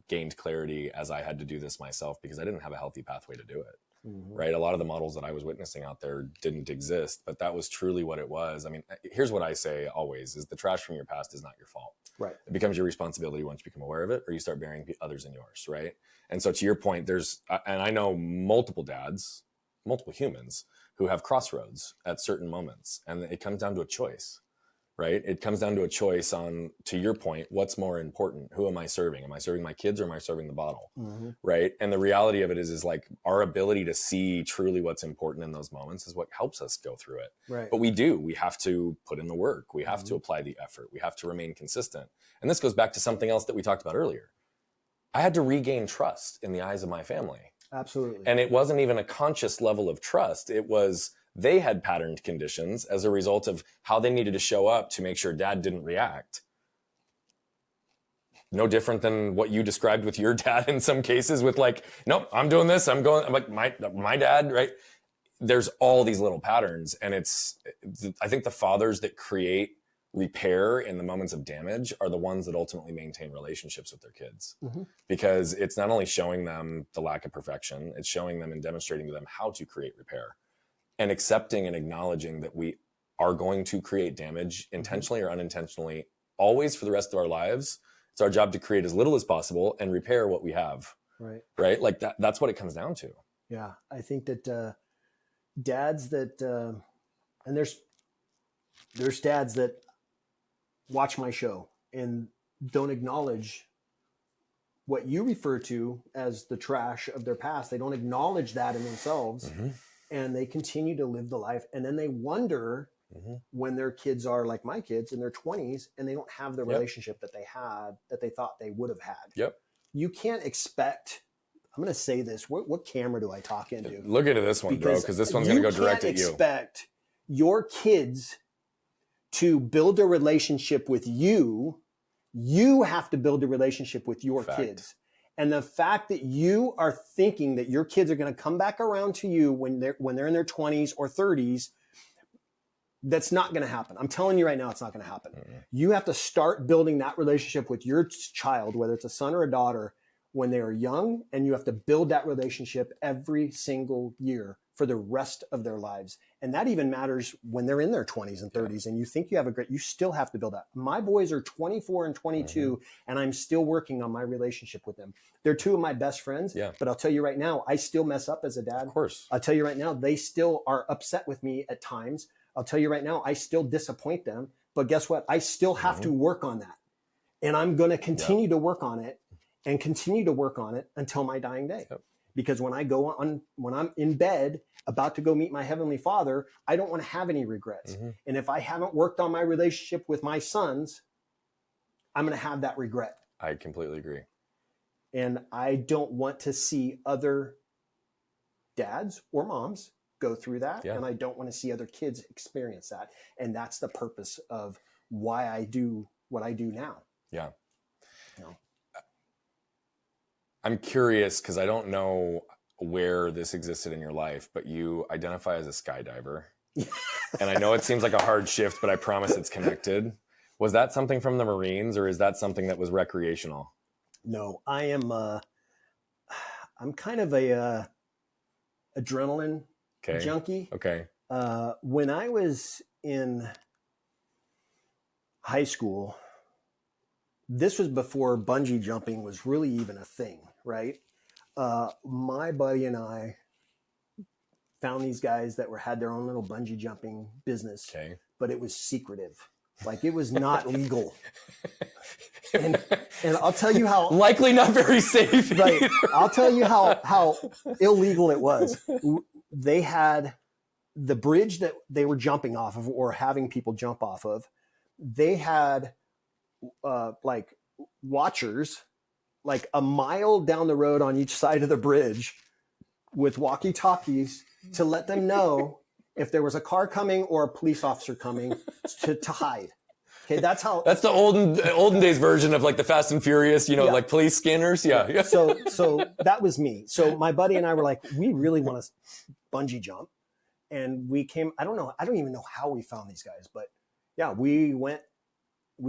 gained clarity as I had to do this myself because I didn't have a healthy pathway to do it. right? A lot of the models that I was witnessing out there didn't exist, but that was truly what it was. I mean, here's what I say always is the trash from your past is not your fault. Right. It becomes your responsibility once you become aware of it, or you start burying others in yours, right? And so to your point, and I know multiple dads, multiple humans who have crossroads at certain moments, and it comes down to a choice, right? It comes down to a choice on, to your point, what's more important? Who am I serving? Am I serving my kids or am I serving the bottle? Right. And the reality of it is like our ability to see truly what's important in those moments is what helps us go through it. Right. But we have to put in the work. We have to apply the effort. We have to remain consistent. And this goes back to something else that we talked about earlier. I had to regain trust in the eyes of my family. Absolutely. And it wasn't even a conscious level of trust. It was, they had patterned conditions as a result of how they needed to show up to make sure dad didn't react. No different than what you described with your dad in some cases with like, nope, I'm doing this. I'm like my dad, right? There's all these little patterns. And I think the fathers that create repair in the moments of damage are the ones that ultimately maintain relationships with their kids, because it's not only showing them the lack of perfection, it's showing them and demonstrating to them how to create repair, and accepting and acknowledging that we are going to create damage intentionally or unintentionally, always for the rest of our lives. It's our job to create as little as possible and repair what we have. Right. Like that's what it comes down to. Yeah. I think that dads that, and there's dads that watch my show and don't acknowledge what you refer to as the trash of their past. They don't acknowledge that in themselves, and they continue to live the life. And then they wonder when their kids are like my kids in their 20s and they don't have the relationship that they had, that they thought they would have had. You can't expect, I'm going to say this, what camera do I talk into? Look into this one, bro, because this one's going to go direct at you. You can't expect your kids to build a relationship with you. You have to build a relationship with your kids. And the fact that you are thinking that your kids are going to come back around to you when they're in their 20s or 30s, that's not going to happen. I'm telling you right now, it's not going to happen. You have to start building that relationship with your child, whether it's a son or a daughter, when they are young, and you have to build that relationship every single year for the rest of their lives. And that even matters when they're in their 20s and 30s and you think you have you still have to build that. My boys are 24 and 22 and I'm still working on my relationship with them. They're two of my best friends, but I'll tell you right now, I still mess up as a dad. Of course. I'll tell you right now, they still are upset with me at times. I'll tell you right now, I still disappoint them, but guess what? I still have to work on that. And I'm going to continue to work on it and continue to work on it until my dying day. Because when I'm in bed about to go meet my Heavenly Father, I don't want to have any regrets. And if I haven't worked on my relationship with my sons, I'm going to have that regret. I completely agree. And I don't want to see other dads or moms go through that. And I don't want to see other kids experience that. And that's the purpose of why I do what I do now. Yeah. You know? I'm curious because I don't know where this existed in your life, but you identify as a skydiver. And I know it seems like a hard shift, but I promise it's connected. Was that something from the Marines, or is that something that was recreational? No, I'm kind of a adrenaline junkie. Okay. When I was in high school, this was before bungee jumping was really even a thing, right? My buddy and I found these guys that had their own little bungee jumping business, but it was secretive. Like it was not legal. And I'll tell you how likely not very safe. Right. I'll tell you how illegal it was. They had the bridge that they were jumping off of or having people jump off of. They had like watchers like a mile down the road on each side of the bridge with walkie-talkies to let them know if there was a car coming or a police officer coming to hide. Okay, that's the olden days version of like the Fast and Furious, like police scanners. Yeah. So that was me. So my buddy and I were like, we really want to bungee jump. And we came, I don't even know how we found these guys, but yeah, we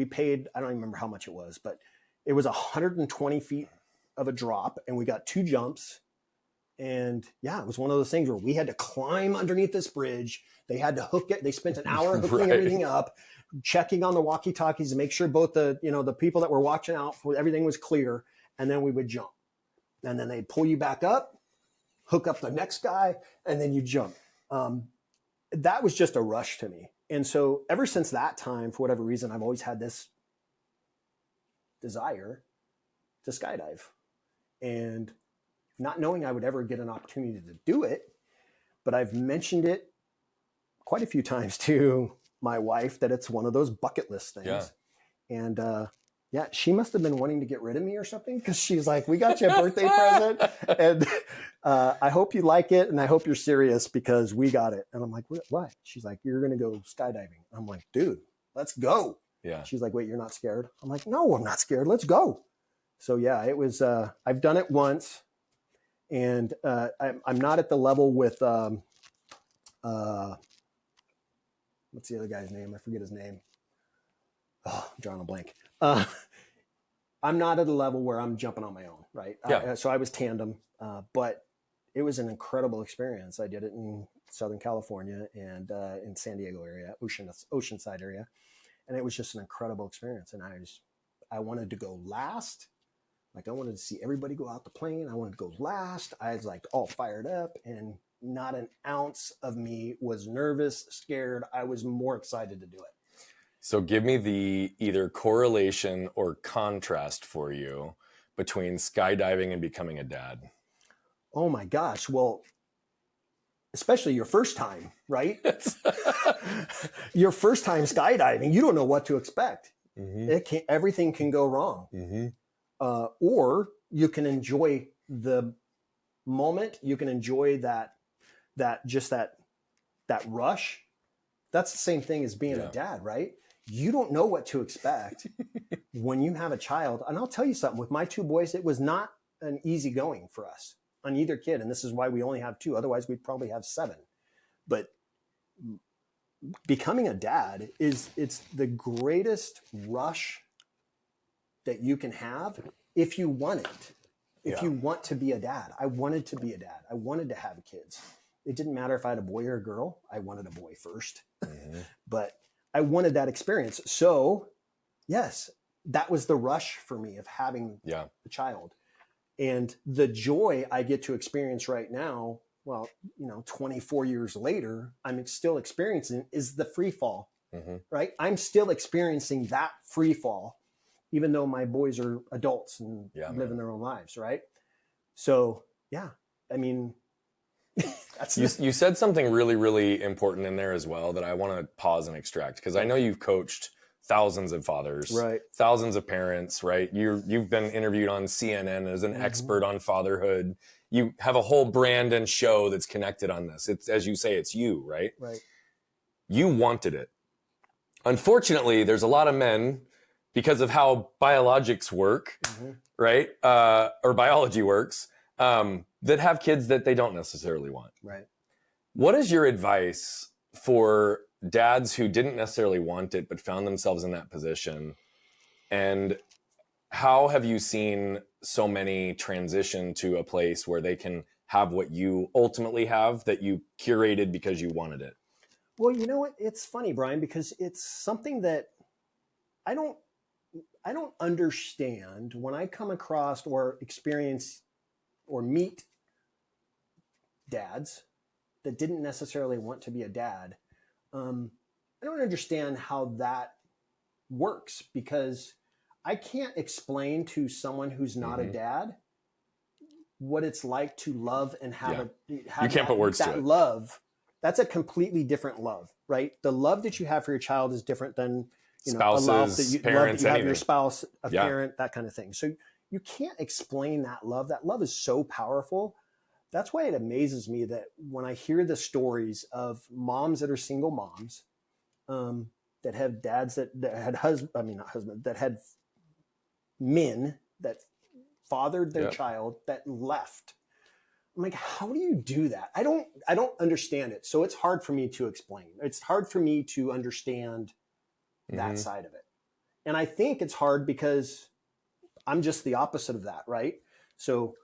paid, I don't even remember how much it was, but it was 120 feet of a drop and we got 2 jumps And yeah, it was one of those things where we had to climb underneath this bridge. They had to hook it. They spent an hour hooking Right. everything up, checking on the walkie-talkies to make sure both the, the people that were watching out for everything was clear. And then we would jump. And then they'd pull you back up, hook up the next guy, and then you jump. That was just a rush to me. And so ever since that time, for whatever reason, I've always had this desire to skydive. And not knowing I would ever get an opportunity to do it, but I've mentioned it quite a few times to my wife that it's one of those bucket list things. Yeah. And yeah, she must have been wanting to get rid of me or something, because she's like, we got you a birthday present, and I hope you like it, and I hope you're serious because we got it. And I'm like, what? She's like, you're going to go skydiving. I'm like, dude, let's go. Yeah. She's like, wait, you're not scared? I'm like, no, I'm not scared. Let's go. So yeah, it was, I've done it once. And I'm not at the level with, what's the other guy's name? I forget his name. Oh, I'm drawing a blank. I'm not at a level where I'm jumping on my own, right? Yeah. So I was tandem, but it was an incredible experience. I did it in Southern California and in San Diego area, Oceanside area. And it was just an incredible experience. And I wanted to go last. Like, I wanted to see everybody go out the plane. I wanted to go last. I was like all fired up, and not an ounce of me was nervous, scared. I was more excited to do it. So give me the either correlation or contrast for you between skydiving and becoming a dad. Oh my gosh. Well, especially your first time, right? Your first time skydiving, you don't know what to expect. Mm-hmm. Everything can go wrong. Mm-hmm. Or you can enjoy the moment. You can enjoy that rush. That's the same thing as being a dad, right? You don't know what to expect when you have a child. And I'll tell you something, with my two boys, it was not an easy going for us on either kid. And this is why we only have two. Otherwise we'd probably have 7. But becoming a dad it's the greatest rush that you can have if you want it. If you want to be a dad. I wanted to be a dad. I wanted to have kids. It didn't matter if I had a boy or a girl. I wanted a boy first. Mm-hmm. But I wanted that experience. So yes, that was the rush for me of having a child. And the joy I get to experience right now, well, 24 years later, I'm still experiencing is the free fall, right? I'm still experiencing that free fall, even though my boys are adults and living their own lives, right? So, yeah, I mean, you said something really, really important in there as well that I want to pause and extract, because I know you've coached thousands of fathers, right? Thousands of parents, right? You've been interviewed on CNN as an expert on fatherhood. You have a whole brand and show that's connected on this. It's, as you say, it's you, right? Right. You wanted it. Unfortunately, there's a lot of men, because of how biologics work, right? Or biology works, that have kids that they don't necessarily want. Right. What is your advice for dads who didn't necessarily want it, but found themselves in that position? And how have you seen so many transition to a place where they can have what you ultimately have, that you curated because you wanted it? Well, you know what? It's funny, Brian, because it's something that I don't understand when I come across or experience or meet dads that didn't necessarily want to be a dad. I don't understand how that works, because I can't explain to someone who's not a dad what it's like to love and have you can't put words to it. Love. That's a completely different love, right? The love that you have for your child is different than spouses, a love that you, parents, love that you have anything. your spouse, a parent, that kind of thing. So you can't explain that love. That love is so powerful. That's why it amazes me that when I hear the stories of moms that are single moms, that have dads that had that had men that fathered their child that left. I'm like, how do you do that? I don't understand it. So it's hard for me to explain. It's hard for me to understand that side of it. And I think it's hard because I'm just the opposite of that, right? So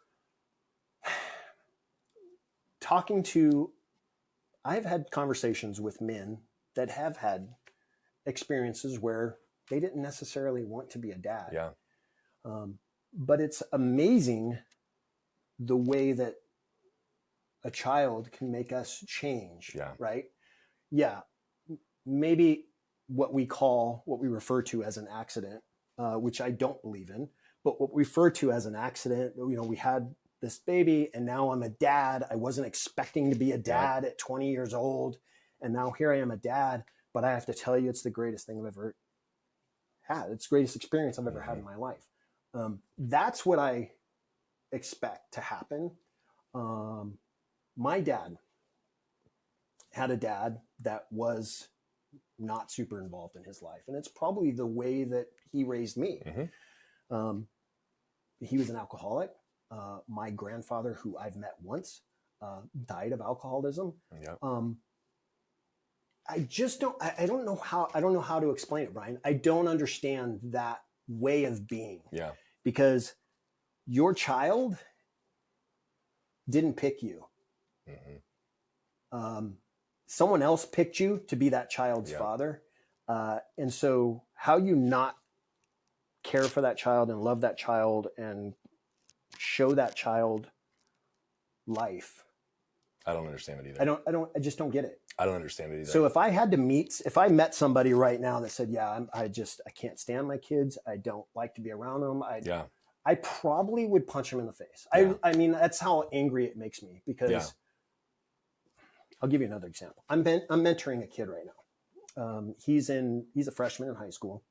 I've had conversations with men that have had experiences where they didn't necessarily want to be a dad. Yeah. But it's amazing the way that a child can make us change. Yeah. Right. Yeah. Maybe what we refer to as an accident, which I don't believe in, but what we refer to as an accident, we had this baby and now I'm a dad. I wasn't expecting to be a dad at 20 years old. And now here I am a dad, but I have to tell you, it's the greatest thing I've ever had. It's the greatest experience I've ever had in my life. That's what I expect to happen. My dad had a dad that was not super involved in his life. And it's probably the way that he raised me. He was an alcoholic. My grandfather, who I've met once, died of alcoholism. I don't know how to explain it, Bryan. I don't understand that way of being. Yeah. Because your child didn't pick you. Someone else picked you to be that child's father. And so how you not care for that child and love that child and show that child life. I don't understand it either. I just don't get it. I don't understand it either. So if I met somebody right now that said, yeah, I can't stand my kids. I don't like to be around them. I probably would punch him in the face. I mean, that's how angry it makes me, because I'll give you another example. I'm mentoring a kid right now. He's a freshman in high school,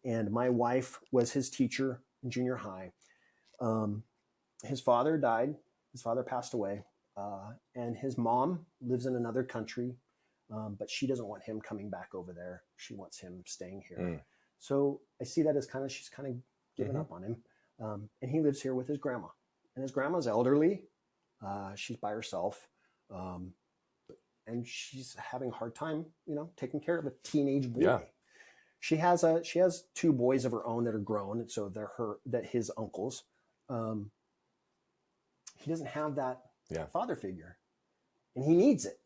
and my wife was his teacher in junior high. His father died. His father passed away. And his mom lives in another country, but she doesn't want him coming back over there. She wants him staying here. So I see that as she's kind of giving up on him. And he lives here with his grandma, and his grandma's elderly. She's by herself. And she's having a hard time, taking care of a teenage boy. Yeah. She has 2 boys of her own that are grown. And so they're his uncles. He doesn't have that father figure, and he needs it.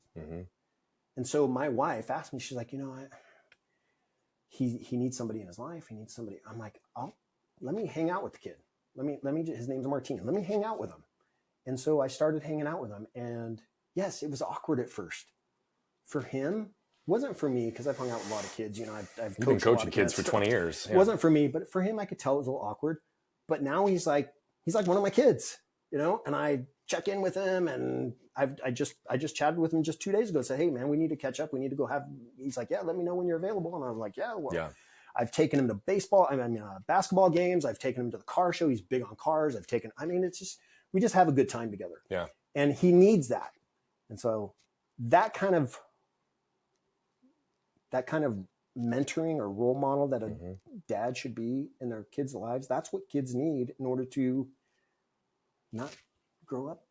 And so my wife asked me, she's like, he needs somebody in his life. He needs somebody. I'm like, let me hang out with the kid. His name's Martin. Let me hang out with him. And so I started hanging out with him, and yes, it was awkward at first. For him, it wasn't for me, because I've hung out with a lot of kids. I've been coaching kids for 20 years. It wasn't for me, but for him, I could tell it was a little awkward. But now he's like one of my kids, and I check in with him, and I just chatted with him just 2 days ago. Said, hey man, we need to catch up. We need to go have. He's like, yeah, let me know when you're available. And I was like, yeah, well, yeah. I've taken him to basketball games. I've taken him to the car show. He's big on cars. It's just, we just have a good time together. Yeah. And he needs that. And so that kind of mentoring or role model that a dad should be in their kids' lives, that's what kids need in order to not grow up.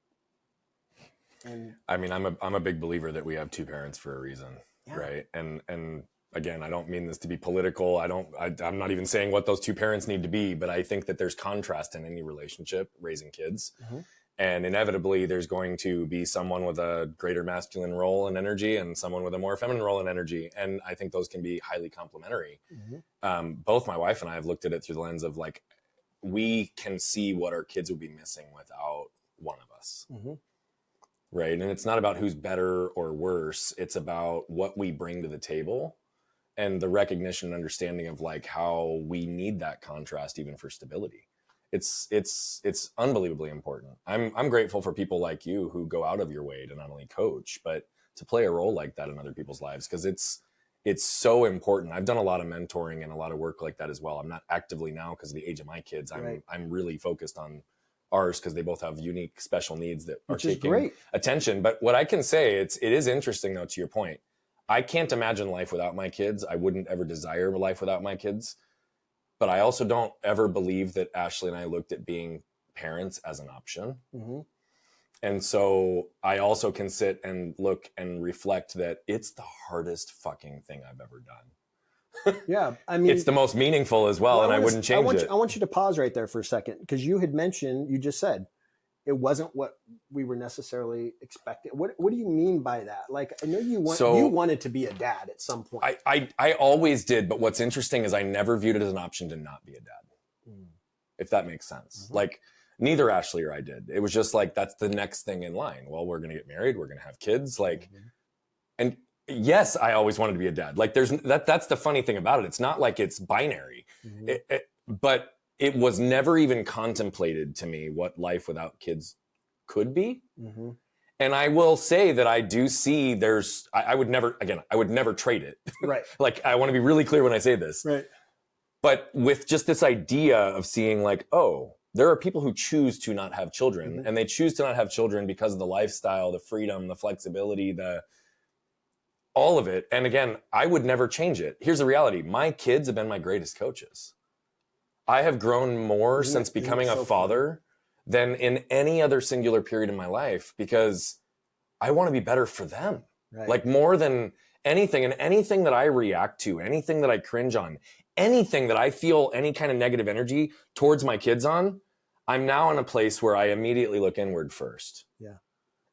And I'm a big believer that we have 2 parents for a reason, right? And again, I don't mean this to be political. I'm not even saying what those 2 parents need to be, but I think that there's contrast in any relationship raising kids. And inevitably there's going to be someone with a greater masculine role and energy and someone with a more feminine role and energy. And I think those can be highly complementary. Both my wife and I have looked at it through the lens of we can see what our kids would be missing without one of us. Right. And it's not about who's better or worse. It's about what we bring to the table and the recognition and understanding of how we need that contrast even for stability. It's unbelievably important. I'm grateful for people like you who go out of your way to not only coach, but to play a role like that in other people's lives, because it's so important. I've done a lot of mentoring and a lot of work like that as well. I'm not actively now because of the age of my kids. I'm really focused on ours because they both have unique special needs that are taking attention. But what I can say, it is interesting though, to your point. I can't imagine life without my kids. I wouldn't ever desire life without my kids. But I also don't ever believe that Ashley and I looked at being parents as an option. And so I also can sit and look and reflect that it's the hardest fucking thing I've ever done. Yeah. It's the most meaningful as well. And I wouldn't change it. I want you to pause right there for a second, because you had mentioned, you just said, it wasn't what we were necessarily expecting. What do you mean by that? Like, I know you wanted to be a dad at some point. I always did, but what's interesting is I never viewed it as an option to not be a dad. If that makes sense. Mm-hmm. Like neither Ashley or I did. It was just like, that's the next thing in line. Well, we're going to get married. We're going to have kids. Like, and yes, I always wanted to be a dad. Like that's the funny thing about it. It's not like it's binary, but it was never even contemplated to me what life without kids could be. And I will say that I do see I would never trade it. Right. Like, I want to be really clear when I say this. Right. But with just this idea of seeing like, oh, there are people who choose to not have children, and they choose to not have children because of the lifestyle, the freedom, the flexibility, all of it. And again, I would never change it. Here's the reality. My kids have been my greatest coaches. I have grown more since becoming a father than in any other singular period in my life, because I want to be better for them. Right. Like more than anything. And anything that I react to, anything that I cringe on, anything that I feel any kind of negative energy towards my kids on, I'm now in a place where I immediately look inward first. Yeah.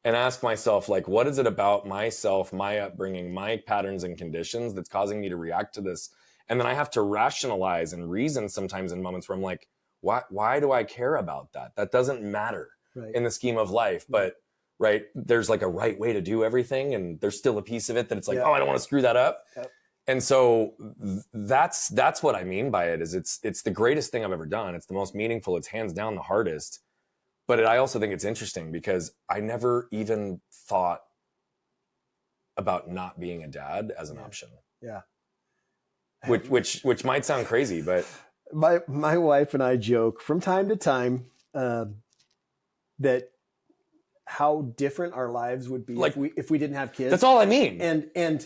And ask myself, like, what is it about myself, my upbringing, my patterns and conditions that's causing me to react to this? And then I have to rationalize and reason sometimes in moments where I'm like, why do I care about that? That doesn't matter in the scheme of life. But there's like a right way to do everything. And there's still a piece of it that it's like, oh, I don't want to screw that up. Yep. And so that's what I mean by it, is it's the greatest thing I've ever done. It's the most meaningful. It's hands down the hardest. But I also think it's interesting because I never even thought about not being a dad as an option. Yeah. Which might sound crazy, but my wife and I joke from time to time that how different our lives would be if we didn't have kids. That's all I mean. And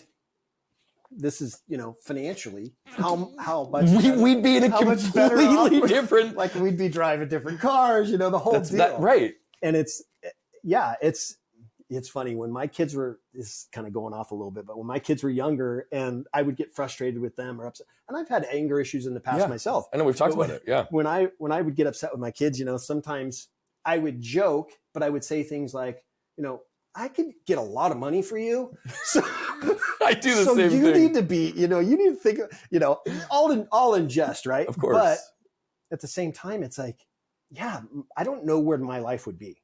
this is, financially, how much we'd be in a completely different, like we'd be driving different cars, the whole deal. Right. And it's funny when my kids were, this is kind of going off a little bit, but when my kids were younger and I would get frustrated with them or upset, and I've had anger issues in the past myself. I know we've talked about it. Yeah. When I would get upset with my kids, sometimes I would joke, but I would say things like, I could get a lot of money for you. So I do the same thing. So you need to be, you need to think, all in jest, right? Of course. But at the same time, it's like, I don't know where my life would be.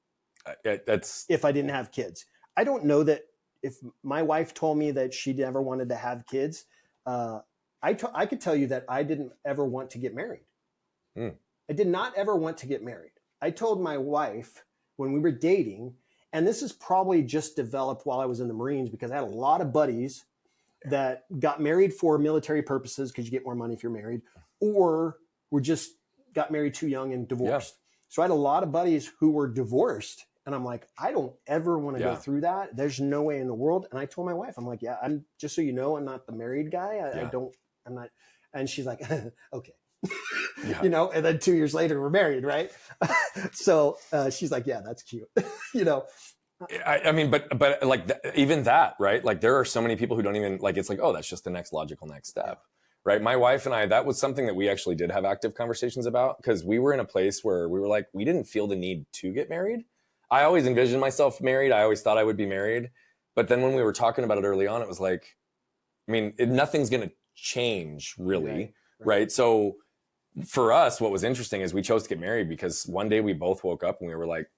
That's if I didn't have kids. I don't know that if my wife told me that she never wanted to have kids, I could tell you that I didn't ever want to get married. I did not ever want to get married. I told my wife when we were dating, and this is probably just developed while I was in the Marines, because I had a lot of buddies that got married for military purposes because you get more money if you're married, or were just got married too young and divorced. Yeah. So I had a lot of buddies who were divorced, and I'm like, I don't ever want to go through that. There's no way in the world. And I told my wife, I'm like, I'm just so you know, I'm not the married guy. I'm not. And she's like, okay. And then 2 years later we're married, right? So she's like, yeah, that's cute. I mean, but like even that, right? Like there are so many people who don't even like, it's like, oh, that's just the next logical next step, right? My wife and I, that was something that we actually did have active conversations about, because we were in a place where we were like, we didn't feel the need to get married. I always envisioned myself married. I always thought I would be married. But then when we were talking about it early on, it was like, I mean, nothing's going to change really, right? So for us, what was interesting is we chose to get married because one day we both woke up and we were like,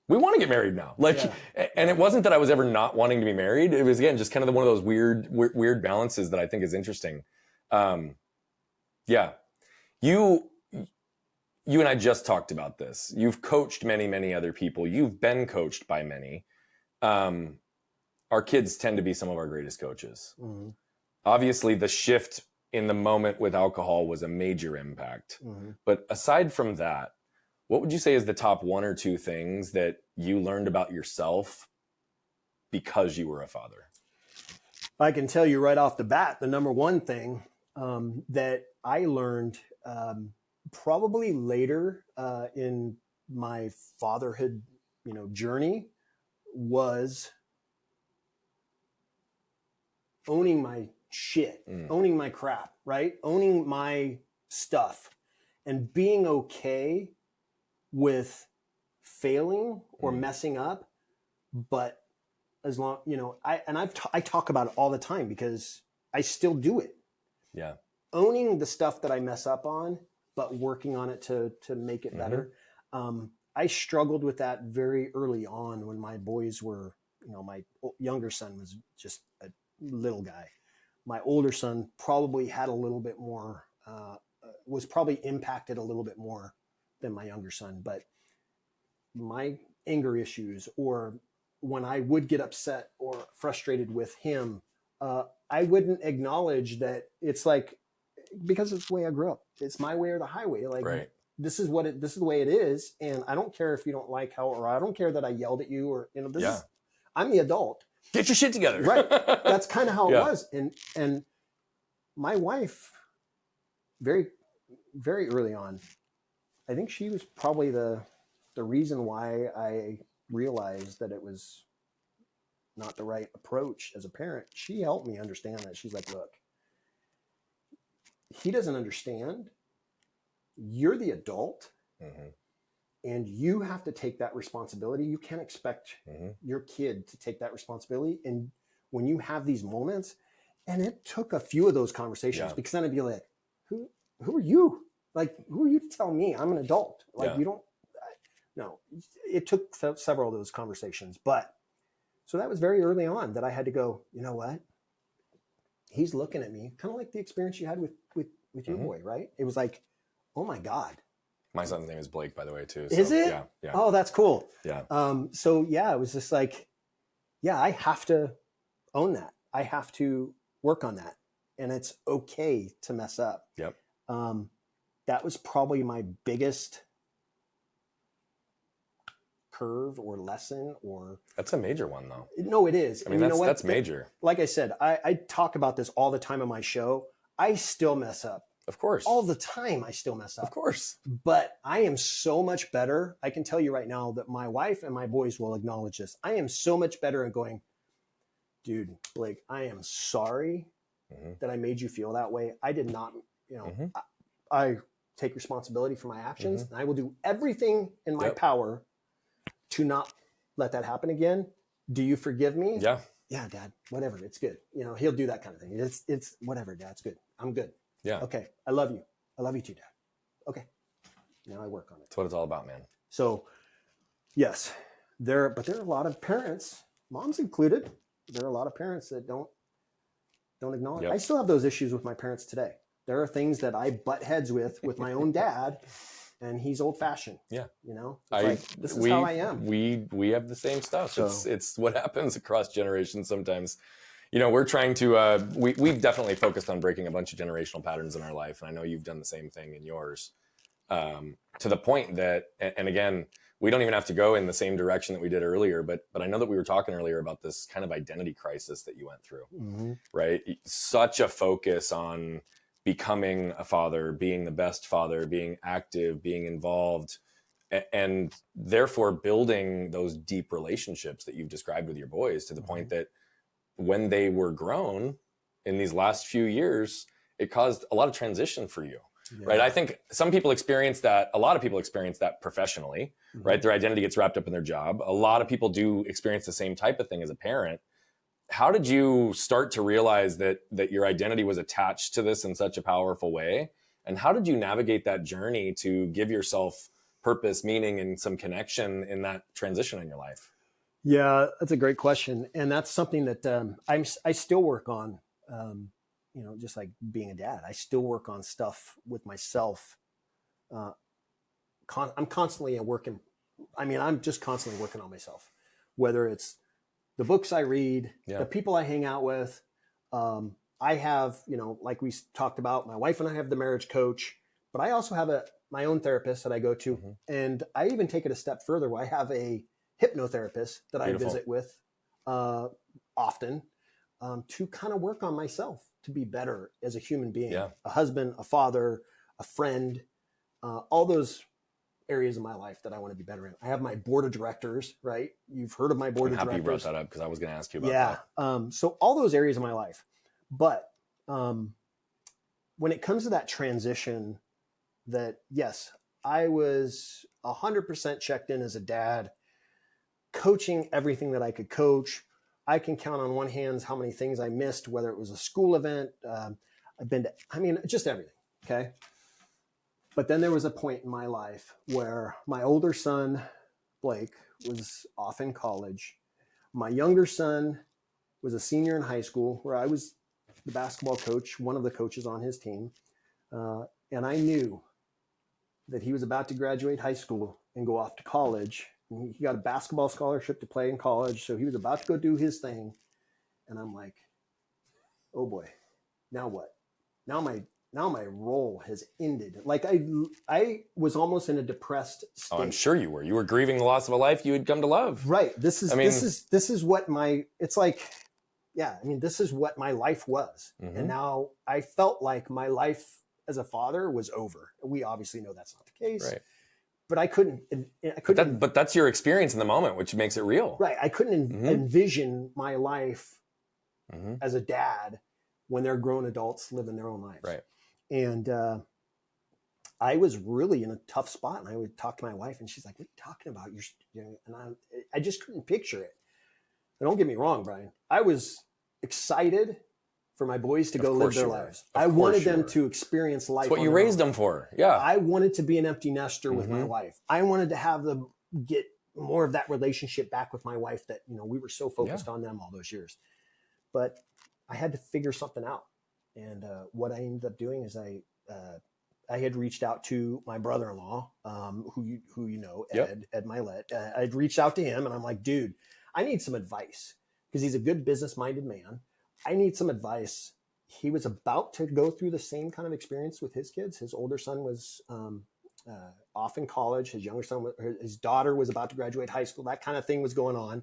we want to get married now. And it wasn't that I was ever not wanting to be married. It was, again, just kind of one of those weird balances that I think is interesting. You and I just talked about this. You've coached many, many other people. You've been coached by many. Our kids tend to be some of our greatest coaches. Mm-hmm. Obviously, the shift in the moment with alcohol was a major impact. Mm-hmm. But aside from that, what would you say is the top one or two things that you learned about yourself because you were a father? I can tell you right off the bat, the number one thing that I learned probably later in my fatherhood, journey was owning my shit, owning my crap, right? Owning my stuff and being okay with failing or messing up, but as long, I talk about it all the time because I still do it. Yeah. Owning the stuff that I mess up on, but working on it to make it better. I struggled with that very early on when my boys were, my younger son was just a little guy. My older son probably had a little bit more, was probably impacted a little bit more than my younger son. But my anger issues, or when I would get upset or frustrated with him, I wouldn't acknowledge that it's like, because it's the way I grew up. It's my way or the highway. Like, Right. this is the way it is. And I don't care if you don't like how, or I don't care that I yelled at you, or, I'm the adult. Get your shit together. Right. That's kind of how it Yeah. was. And my wife, very, very early on, I think she was probably the reason why I realized that it was not the right approach as a parent. She helped me understand that. She's like, look, he doesn't understand. You're the adult, and you have to take that responsibility. You can't expect your kid to take that responsibility. And when you have these moments, and it took a few of those conversations, because then I'd be like, who are you? Like, who are you to tell me I'm an adult? Like, you don't, no, it took several of those conversations. But so that was very early on that I had to go, you know what? He's looking at me, kind of like the experience you had with your boy, right? It was like, oh my God. My son's name is Blake, by the way, too. Is it? Yeah. Yeah. Oh, that's cool. Yeah. So yeah, it was just like, yeah, I have to own that. I have to work on that. And it's okay to mess up. Yep. That was probably my biggest curve or lesson, or That's a major one, though. no, it is. I mean, that's major. Like I said, I talk about this all the time on my show. I still mess up. Of course. All the time I still mess up. Of course. But I am so much better. I can tell you right now that my wife and my boys will acknowledge this. I am so much better at going, dude, Blake, I am sorry that I made you feel that way. I did not, I take responsibility for my actions, and I will do everything in my power to not let that happen again. Do you forgive me? Yeah. Yeah, Dad, whatever. It's good. He'll do that kind of thing. It's whatever, Dad. It's good. I'm good. Yeah. Okay. I love you. I love you too, Dad. Okay. Now I work on it. That's what it's all about, man. So yes, there are a lot of parents, moms included. There are a lot of parents that don't acknowledge. Yep. I still have those issues with my parents today. There are things that I butt heads with my own dad, and he's old fashioned. Yeah. This is how I am. We have the same stuff. So, it's what happens across generations sometimes. We're trying to, we've definitely focused on breaking a bunch of generational patterns in our life. And I know you've done the same thing in yours, to the point that, and again, we don't even have to go in the same direction that we did earlier, but I know that we were talking earlier about this kind of identity crisis that you went through, right? Such a focus on becoming a father, being the best father, being active, being involved, and therefore building those deep relationships that you've described with your boys, to the point that when they were grown in these last few years, it caused a lot of transition for you, right? I think some people experience that. A lot of people experience that professionally, right? Their identity gets wrapped up in their job. A lot of people do experience the same type of thing as a parent. How did you start to realize that your identity was attached to this in such a powerful way? And how did you navigate that journey to give yourself purpose, meaning, and some connection in that transition in your life? Yeah, that's a great question. And that's something that I still work on, just like being a dad. I still work on stuff with myself. I'm constantly working. I'm just constantly working on myself, whether it's the books I read, the people I hang out with. I have, like we talked about, my wife and I have the marriage coach, but I also have my own therapist that I go to. And I even take it a step further where I have a hypnotherapist that I visit with often, to kind of work on myself to be better as a human being, a husband, a father, a friend, all those areas of my life that I want to be better in. I have my board of directors, right? You've heard of my board of directors. I'm happy you brought that up, because I was going to ask you about that. So all those areas of my life. But when it comes to that transition, that yes, I was 100% checked in as a dad, coaching everything that I could coach. I can count on one hand how many things I missed, whether it was a school event. I've been to, just everything. Okay. But then there was a point in my life where my older son, Blake, was off in college. My younger son was a senior in high school, where I was the basketball coach, one of the coaches on his team. And I knew that he was about to graduate high school and go off to college. And he got a basketball scholarship to play in college. So he was about to go do his thing. And I'm like, oh boy, now what? Now my role has ended. Like I was almost in a depressed state. Oh, I'm sure you were. You were grieving the loss of a life you had come to love. Right. This is what this is what my life was. Mm-hmm. And now I felt like my life as a father was over. We obviously know that's not the case. Right. But I couldn't. But that's your experience in the moment, which makes it real. Right. I couldn't envision my life as a dad when they're grown adults living their own lives. Right. And I was really in a tough spot. And I would talk to my wife, and she's like, "What are you talking about?" And I just couldn't picture it. And don't get me wrong, Brian. I was excited for my boys to go live their lives. I wanted them to experience life. That's what you raised them for. Yeah. I wanted to be an empty nester with my wife. I wanted to have them get more of that relationship back with my wife that, we were so focused on them all those years. But I had to figure something out. And what I ended up doing is I had reached out to my brother-in-law, who you know, Ed Mylett. I'd reached out to him, and I'm like, dude, I need some advice, because he's a good business-minded man. I need some advice. He was about to go through the same kind of experience with his kids. His older son was off in college. His daughter was about to graduate high school. That kind of thing was going on.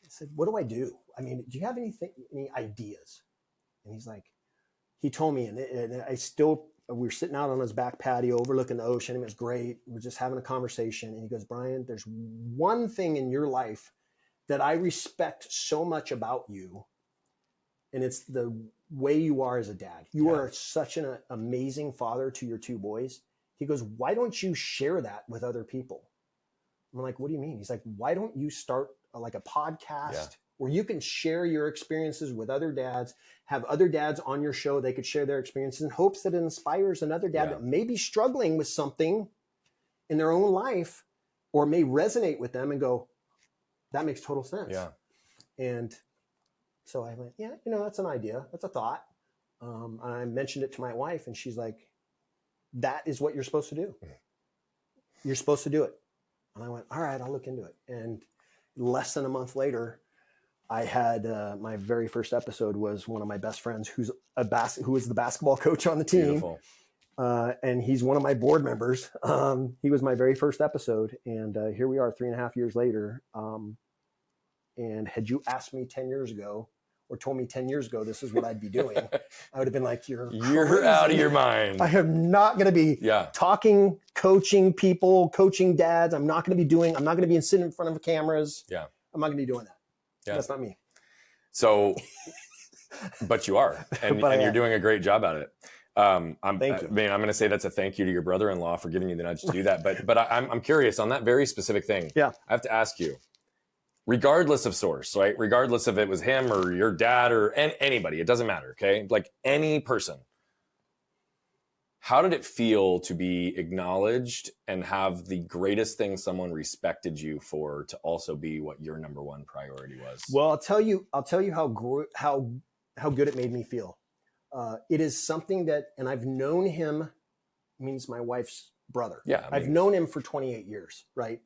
I said, what do I do? Do you have any ideas? And he's like, he told me, and we were sitting out on his back patio overlooking the ocean. It was great. We're just having a conversation. And he goes, Brian, there's one thing in your life that I respect so much about you. And it's the way you are as a dad. You are such an amazing father to your two boys. He goes, why don't you share that with other people? I'm like, what do you mean? He's like, why don't you start a podcast where you can share your experiences with other dads, have other dads on your show. They could share their experiences in hopes that it inspires another dad that may be struggling with something in their own life, or may resonate with them and go, that makes total sense. Yeah. And so I went, that's an idea. That's a thought. And I mentioned it to my wife, and she's like, that is what you're supposed to do. You're supposed to do it. And I went, all right, I'll look into it. And less than a month later, I had my very first episode was one of my best friends who was the basketball coach on the team. Beautiful. And he's one of my board members. He was my very first episode. And here we are 3.5 years later. And had you asked me 10 years ago, or told me 10 years ago this is what I'd be doing, I would have been like, you're out of your mind. I am not going to be talking, coaching people, coaching dads. I'm not going to be sitting in front of cameras. Yeah. I'm not going to be doing that. Yeah. That's not me. So, but you are, and you're doing a great job at it. Thank you. I'm going to say that's a thank you to your brother-in-law for giving you the nudge to do that. But I'm curious on that very specific thing. Yeah. I have to ask you, regardless of source, right? Regardless if it was him or your dad or anybody, it doesn't matter. Okay. Like any person, how did it feel to be acknowledged and have the greatest thing someone respected you for to also be what your number one priority was? Well, I'll tell you how good it made me feel. It is something that, and I've known him, means my wife's brother. Yeah. I've known him for 28 years, right?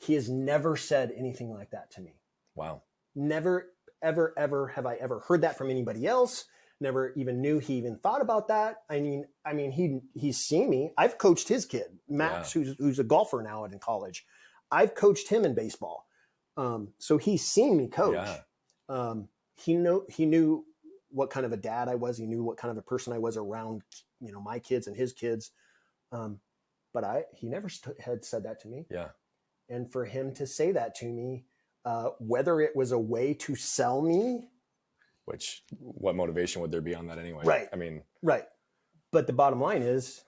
He has never said anything like that to me. Wow. Never, ever, ever have I ever heard that from anybody else. Never even knew he even thought about that. I mean, he's seen me. I've coached his kid, Max, who's a golfer now in college. I've coached him in baseball. So he's seen me coach. Yeah. He knew what kind of a dad I was. He knew what kind of a person I was around, my kids and his kids. But he never had said that to me. Yeah. And for him to say that to me, whether it was a way to sell me, which what motivation would there be on that anyway? Right. I mean, right. But the bottom line is,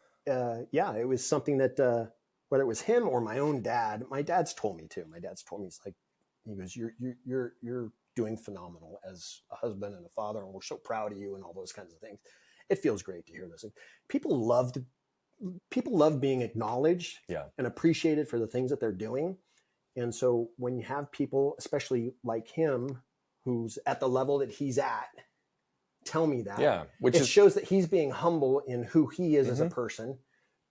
yeah, it was something that whether it was him or my own dad, my dad's told me too. My dad's told me, he's like, he goes, you're doing phenomenal as a husband and a father, and we're so proud of you and all those kinds of things. It feels great to hear this. And people love being acknowledged and appreciated for the things that they're doing. And so when you have people, especially like him, who's at the level that he's at, tell me that, it shows that he's being humble in who he is as a person,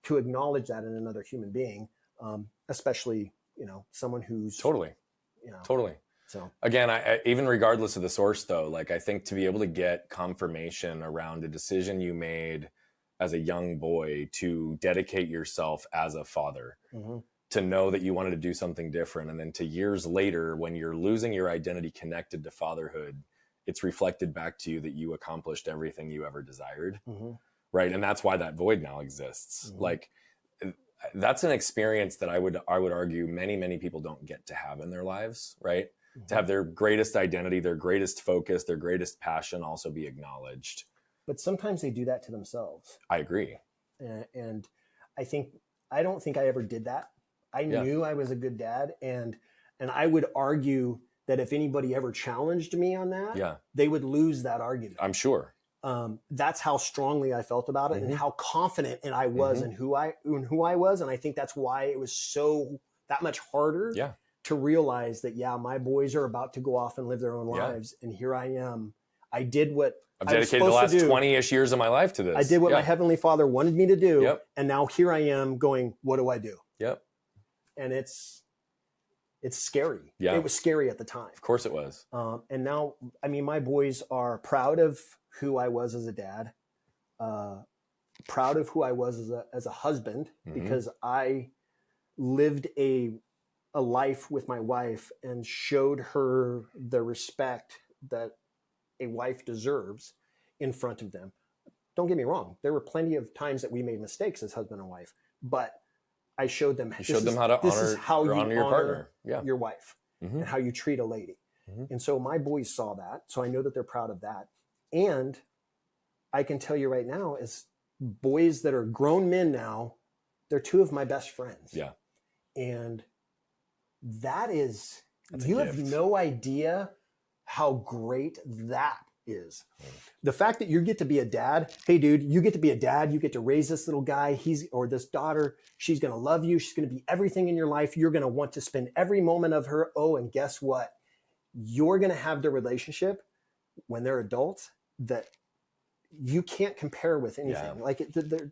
to acknowledge that in another human being, especially, someone who's totally. So again, I even regardless of the source though, like I think to be able to get confirmation around a decision you made as a young boy to dedicate yourself as a father, to know that you wanted to do something different. And then to years later, when you're losing your identity connected to fatherhood, it's reflected back to you that you accomplished everything you ever desired. Right. And that's why that void now exists. Like that's an experience that I would argue many people don't get to have in their lives. Right. To have their greatest identity, their greatest focus, their greatest passion also be acknowledged. But sometimes they do that to themselves. I agree. And I don't think I ever did that. I knew I was a good dad. And I would argue that if anybody ever challenged me on that, they would lose that argument. I'm sure. That's how strongly I felt about it and how confident I was in who I was. And I think that's why it was so that much harder to realize that, my boys are about to go off and live their own lives. And here I am. I did what I've dedicated the last 20-ish years of my life to this. I did what my Heavenly Father wanted me to do. And now here I am going, what do I do? And it's scary. It was scary at the time. Of course it was. And now, my boys are proud of who I was as a dad, proud of who I was as a husband, because I lived a life with my wife and showed her the respect that a wife deserves in front of them. Don't get me wrong. There were plenty of times that we made mistakes as husband and wife, but I showed them, how to honor your partner, your wife, and how you treat a lady. And so my boys saw that. So I know that they're proud of that. And I can tell you right now, as boys that are grown men now, they're two of my best friends. And that's you have no idea how great that is. The fact that you get to be a dad, hey dude, you get to be a dad, you get to raise this little guy, or this daughter, she's going to love you, she's going to be everything in your life, you're going to want to spend every moment of her. Oh, and guess what? You're going to have the relationship when they're adults that you can't compare with anything. Like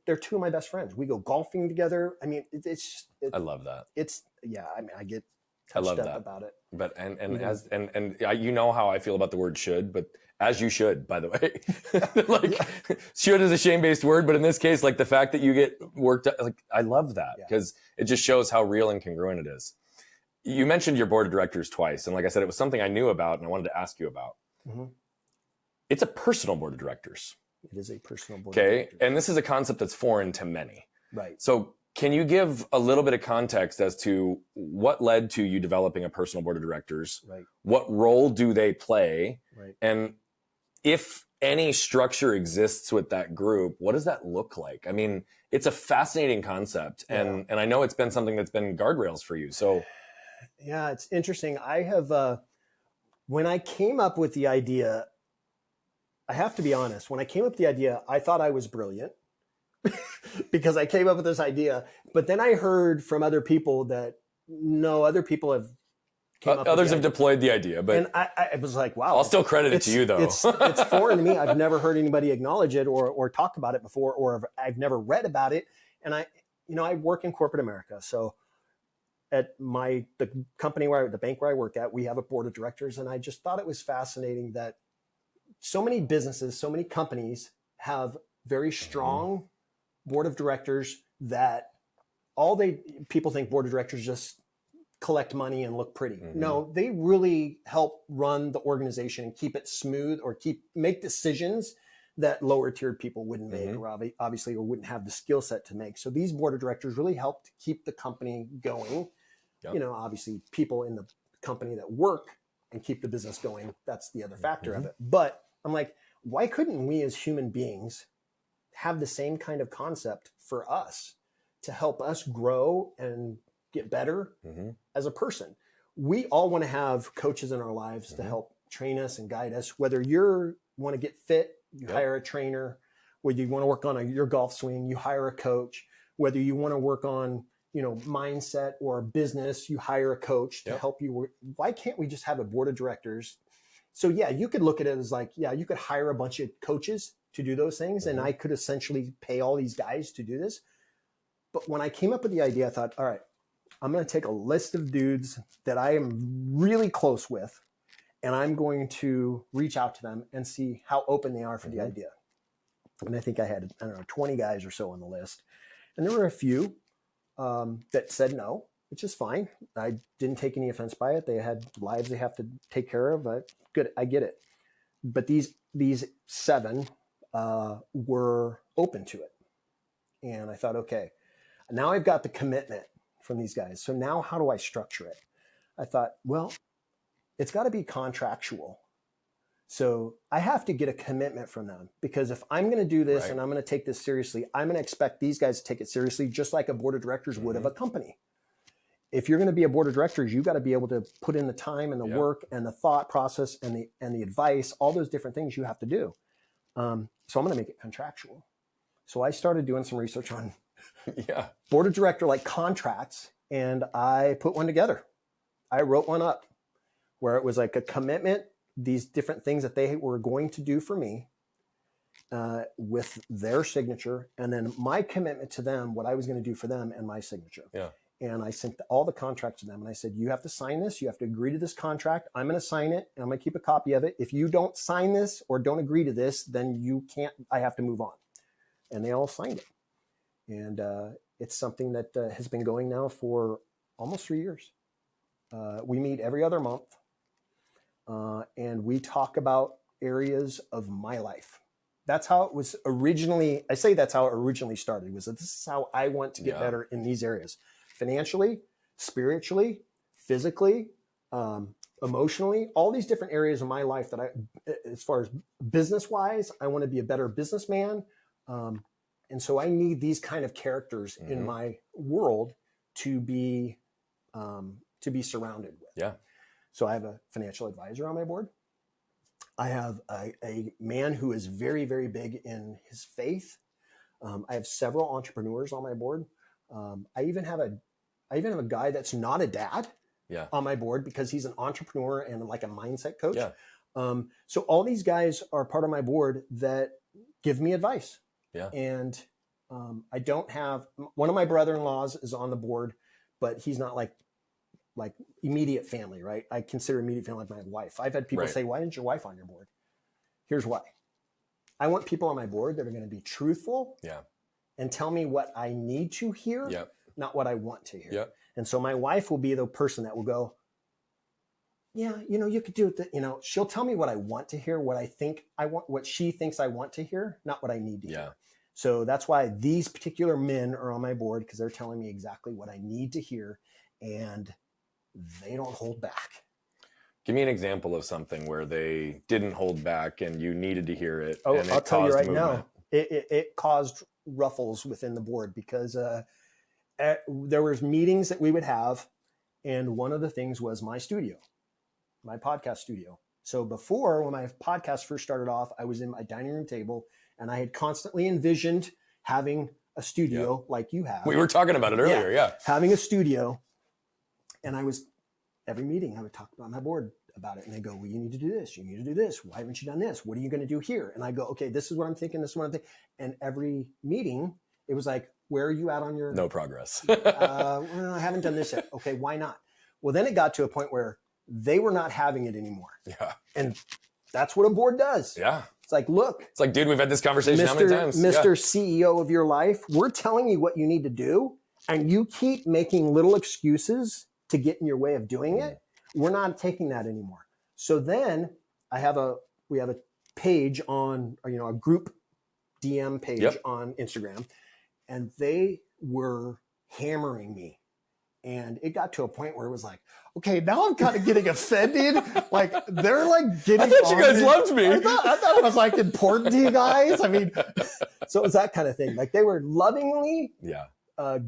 they're two of my best friends. We go golfing together. I love that. I get touched up about it. But and you know how I feel about the word should, but as you should, by the way. Like should is a shame-based word, but in this case, like the fact that you get worked up, like I love that because it just shows how real and congruent it is. You mentioned your board of directors twice, and like I said, it was something I knew about and I wanted to ask you about. It's a personal board of directors. It is a personal board. Okay, and this is a concept that's foreign to many. Right. So can you give a little bit of context as to what led to you developing a personal board of directors? Right. What role do they play? Right. And if any structure exists with that group, what does that look like? I mean, it's a fascinating concept, and I know it's been something that's been guardrails for you. So, yeah, it's interesting. I have when I came up with the idea, I have to be honest. When I came up with the idea, I thought I was brilliant because I came up with this idea. But then I heard from other people that no, other people have others have deployed the idea, but and I was like, wow. I'll still credit it to you, though. It's foreign to me. I've never heard anybody acknowledge it or talk about it before, or I've never read about it. And I work in corporate America, so at the company the bank where I work at, we have a board of directors, and I just thought it was fascinating that so many businesses, so many companies have very strong board of directors that people think board of directors just collect money and look pretty. No, they really help run the organization and keep it smooth, or make decisions that lower tiered people wouldn't make, or obviously, or wouldn't have the skill set to make. So these board of directors really help to keep the company going. Yep. Obviously people in the company that work and keep the business going, that's the other factor of it. But I'm like, why couldn't we as human beings have the same kind of concept for us to help us grow and get better as a person. We all want to have coaches in our lives to help train us and guide us. Whether you want to get fit, you hire a trainer. Whether you want to work on your golf swing, you hire a coach. Whether you want to work on, mindset or business, you hire a coach to help you. Why can't we just have a board of directors? So yeah, you could look at it as like, you could hire a bunch of coaches to do those things. And I could essentially pay all these guys to do this. But when I came up with the idea, I thought, all right, I'm going to take a list of dudes that I am really close with, and I'm going to reach out to them and see how open they are for the idea. And I think I had, 20 guys or so on the list. And there were a few that said no, which is fine. I didn't take any offense by it. They had lives they have to take care of. Good, I get it. But these 7 were open to it. And I thought, okay, now I've got the commitment from these guys. So now how do I structure it? I thought, well, it's got to be contractual. So I have to get a commitment from them, because if I'm going to do this and I'm going to take this seriously, I'm going to expect these guys to take it seriously, just like a board of directors would of a company. If you're going to be a board of directors, you got to be able to put in the time and the work and the thought process and the advice, all those different things you have to do. So I'm going to make it contractual. So I started doing some research on board of director like contracts, and I put one together. I wrote one up where it was like a commitment, these different things that they were going to do for me with their signature, and then my commitment to them, what I was going to do for them, and my signature. And I sent all the contracts to them, and I said, you have to sign this. You have to agree to this contract. I'm going to sign it, and I'm going to keep a copy of it. If you don't sign this or don't agree to this, then you can't, I have to move on. And they all signed it. And it's something that has been going now for almost 3 years. We meet every other month, and we talk about areas of my life. That's how it was originally. I say that's how it originally started, was that this is how I want to get better in these areas: financially, spiritually, physically, emotionally, all these different areas of my life that as far as business wise, I want to be a better businessman. And so I need these kind of characters in my world to be surrounded with. So I have a financial advisor on my board. I have a man who is very, very big in his faith. I have several entrepreneurs on my board. I even have a guy that's not a dad on my board, because he's an entrepreneur and like a mindset coach. So all these guys are part of my board that give me advice. And I don't have, one of my brother-in-laws is on the board, but he's not like immediate family, right? I consider immediate family like my wife. I've had people say, why isn't your wife on your board? Here's why. I want people on my board that are going to be truthful and tell me what I need to hear, not what I want to hear. And so my wife will be the person that will go, you could do it. She'll tell me what I want to hear, what I think I want, what she thinks I want to hear, not what I need to hear. So that's why these particular men are on my board, because they're telling me exactly what I need to hear, and they don't hold back. Give me an example of something where they didn't hold back and you needed to hear it. Oh, and I'll tell you right movement. now, it caused ruffles within the board, because there was meetings that we would have, and one of the things was my studio, my podcast studio. So before, when my podcast first started off, I was in my dining room table, and I had constantly envisioned having a studio like you have. We were talking about it earlier, having a studio. And every meeting I would talk about my board about it. And they go, well, you need to do this. You need to do this. Why haven't you done this? What are you going to do here? And I go, okay, this is what I'm thinking. This is what I'm thinking. And every meeting, it was like, where are you at on your... No progress. Well, I haven't done this yet. Okay, why not? Well, then it got to a point where they were not having it anymore. And that's what a board does. It's like, look. It's like, dude, we've had this conversation how many times? Mr. CEO of your life, we're telling you what you need to do, and you keep making little excuses to get in your way of doing it. We're not taking that anymore. So then we have a page on, a group DM page on Instagram, and they were hammering me And it got to a point where it was like, okay, now I'm kind of getting offended. Like they're like getting. I thought you guys loved me. I thought it was like important to you guys. I mean, so it was that kind of thing. Like they were lovingly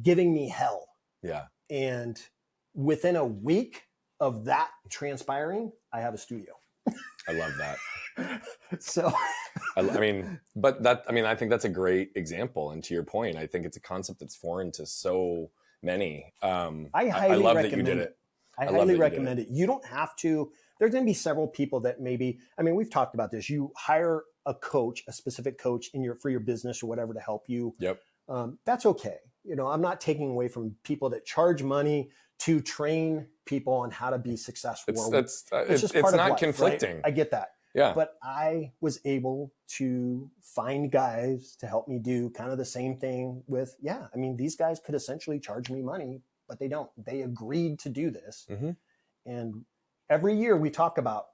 giving me hell. Yeah. And within a week of that transpiring, I have a studio. I love that. So, I mean, but that, I mean, I think that's a great example. And to your point, I think it's a concept that's foreign to so many. I highly love recommend that you did it. I highly recommend it. You don't have to. There's going to be several people that maybe, I mean, we've talked about this. You hire a coach, a specific coach for your business or whatever to help you. Yep. That's okay. You know, I'm not taking away from people that charge money to train people on how to be successful. It's not life, conflicting. Right? I get that. Yeah. But I was able to find guys to help me do kind of the same thing with, I mean, these guys could essentially charge me money, but they don't. They agreed to do this. Mm-hmm. And every year we talk about,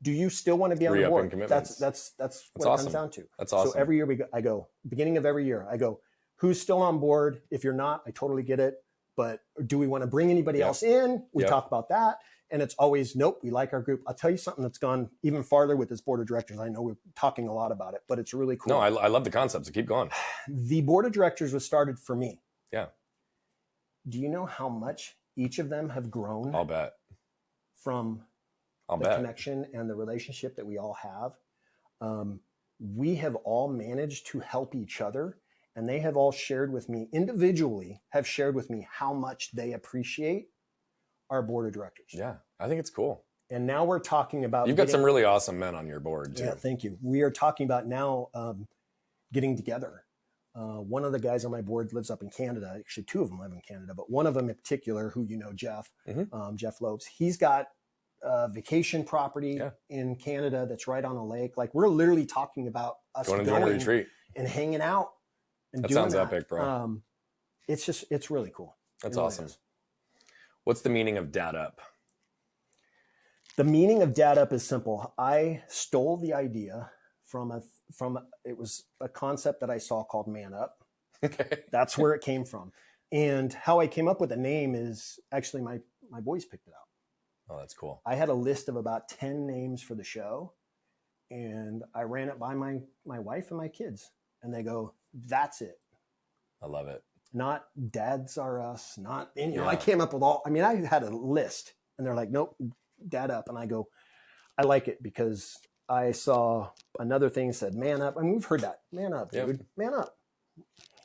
do you still want to be on the board? That's what awesome. It comes down to. That's awesome. So every year I go, beginning of every year, I go, who's still on board? If you're not, I totally get it. But do we want to bring anybody else in? We talk about that. And it's always, nope, we like our group. I'll tell you something that's gone even farther with this board of directors. I know we're talking a lot about it, but it's really cool. No, I love the concept, so keep going. The board of directors was started for me. Yeah. Do you know how much each of them have grown? I'll bet. From the connection and the relationship that we all have. We have all managed to help each other, and they have all shared with me individually, have shared with me how much they appreciate our board of directors. Yeah, I think it's cool. And now we're talking about... You've got some really awesome men on your board, too. Yeah, thank you. We are talking about now getting together. One of the guys on my board lives up in Canada. Actually, two of them live in Canada, but one of them in particular, who you know, Jeff, Jeff Lopes, he's got a vacation property in Canada that's right on a lake. Like, we're literally talking about us going a retreat and hanging out. And that sounds epic, bro. It's really cool. That's awesome. What's the meaning of Dad Up? The meaning of Dad Up is simple. I stole the idea it was a concept that I saw called Man Up. Okay. That's where it came from. And how I came up with the name is actually my boys picked it out. Oh, that's cool. I had a list of about 10 names for the show, and I ran it by my wife and my kids, and they go, that's it. I love it. Not Dads Are Us, not, and, I came up with I had a list, and they're like, nope, Dad Up. And I go, I like it because I saw another thing that said Man Up. I mean, we've heard that. Man up, dude. Man up.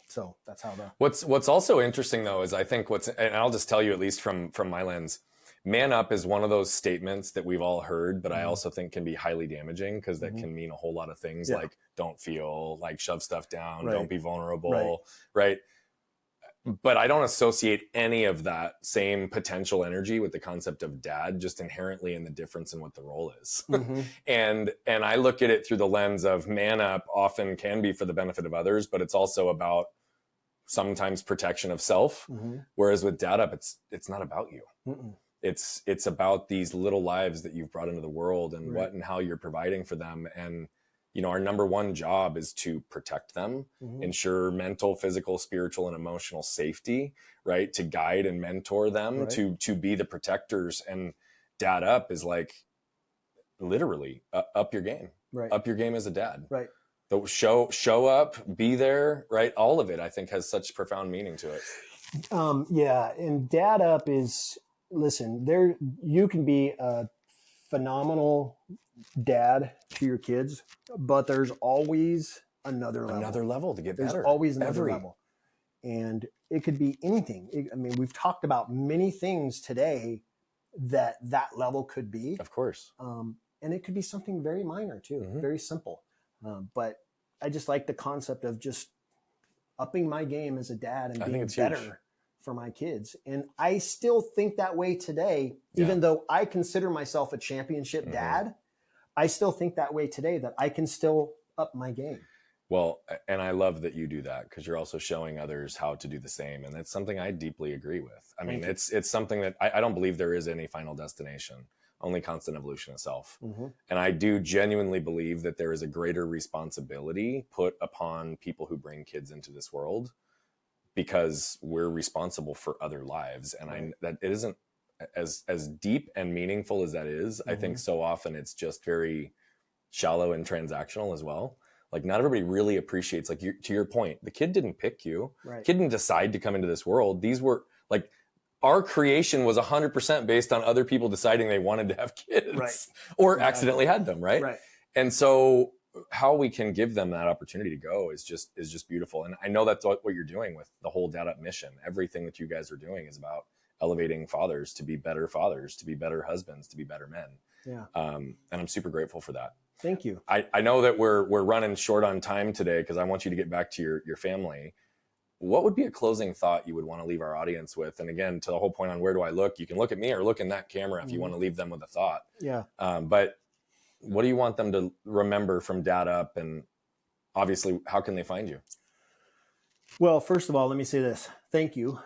So that's how What's also interesting, though, is I think and I'll just tell you, at least from my lens, Man up is one of those statements that we've all heard, but I also think can be highly damaging because that can mean a whole lot of things, like don't feel, like shove stuff down, don't be vulnerable, right? But I don't associate any of that same potential energy with the concept of dad, just inherently in the difference in what the role is. And I look at it through the lens of man up often can be for the benefit of others, but it's also about sometimes protection of self. Whereas with dad up, it's not about you. It's about these little lives that you've brought into the world and what and how you're providing for them. And our number one job is to protect them, ensure mental, physical, spiritual, and emotional safety, right? To guide and mentor them, to be the protectors. And Dad Up is like literally up your game, up your game as a dad. Right. So show up, be there, right? All of it, I think, has such profound meaning to it. And Dad Up is, listen, you can be a phenomenal dad to your kids, but there's always another level to get better. There's always another level, and it could be anything. We've talked about many things today that level could be, of course, and it could be something very minor too, very simple. But I just like the concept of just upping my game as a dad and being better huge for my kids. And I still think that way today, even though I consider myself a championship dad. I still think that way today, that I can still up my game. Well, and I love that you do that because you're also showing others how to do the same. And that's something I deeply agree with. I mean, it's something that I don't believe there is any final destination, only constant evolution of self. And I do genuinely believe that there is a greater responsibility put upon people who bring kids into this world because we're responsible for other lives. And that it isn't as deep and meaningful as that is. I think so often it's just very shallow and transactional as well. Like not everybody really appreciates, like to your point, the kid didn't pick you. Right. Kid didn't decide to come into this world. These were like, our creation was 100% based on other people deciding they wanted to have kids or accidentally had them. Right. And so how we can give them that opportunity to go is just beautiful. And I know that's what you're doing with the whole Dad Up mission. Everything that you guys are doing is about elevating fathers, to be better husbands, to be better men. Yeah. And I'm super grateful for that. Thank you. I know that we're running short on time today because I want you to get back to your family. What would be a closing thought you would want to leave our audience with? And again, to the whole point on where do I look, you can look at me or look in that camera if you want to leave them with a thought. Yeah. But what do you want them to remember from Dad Up? And obviously, how can they find you? Well, first of all, let me say this. Thank you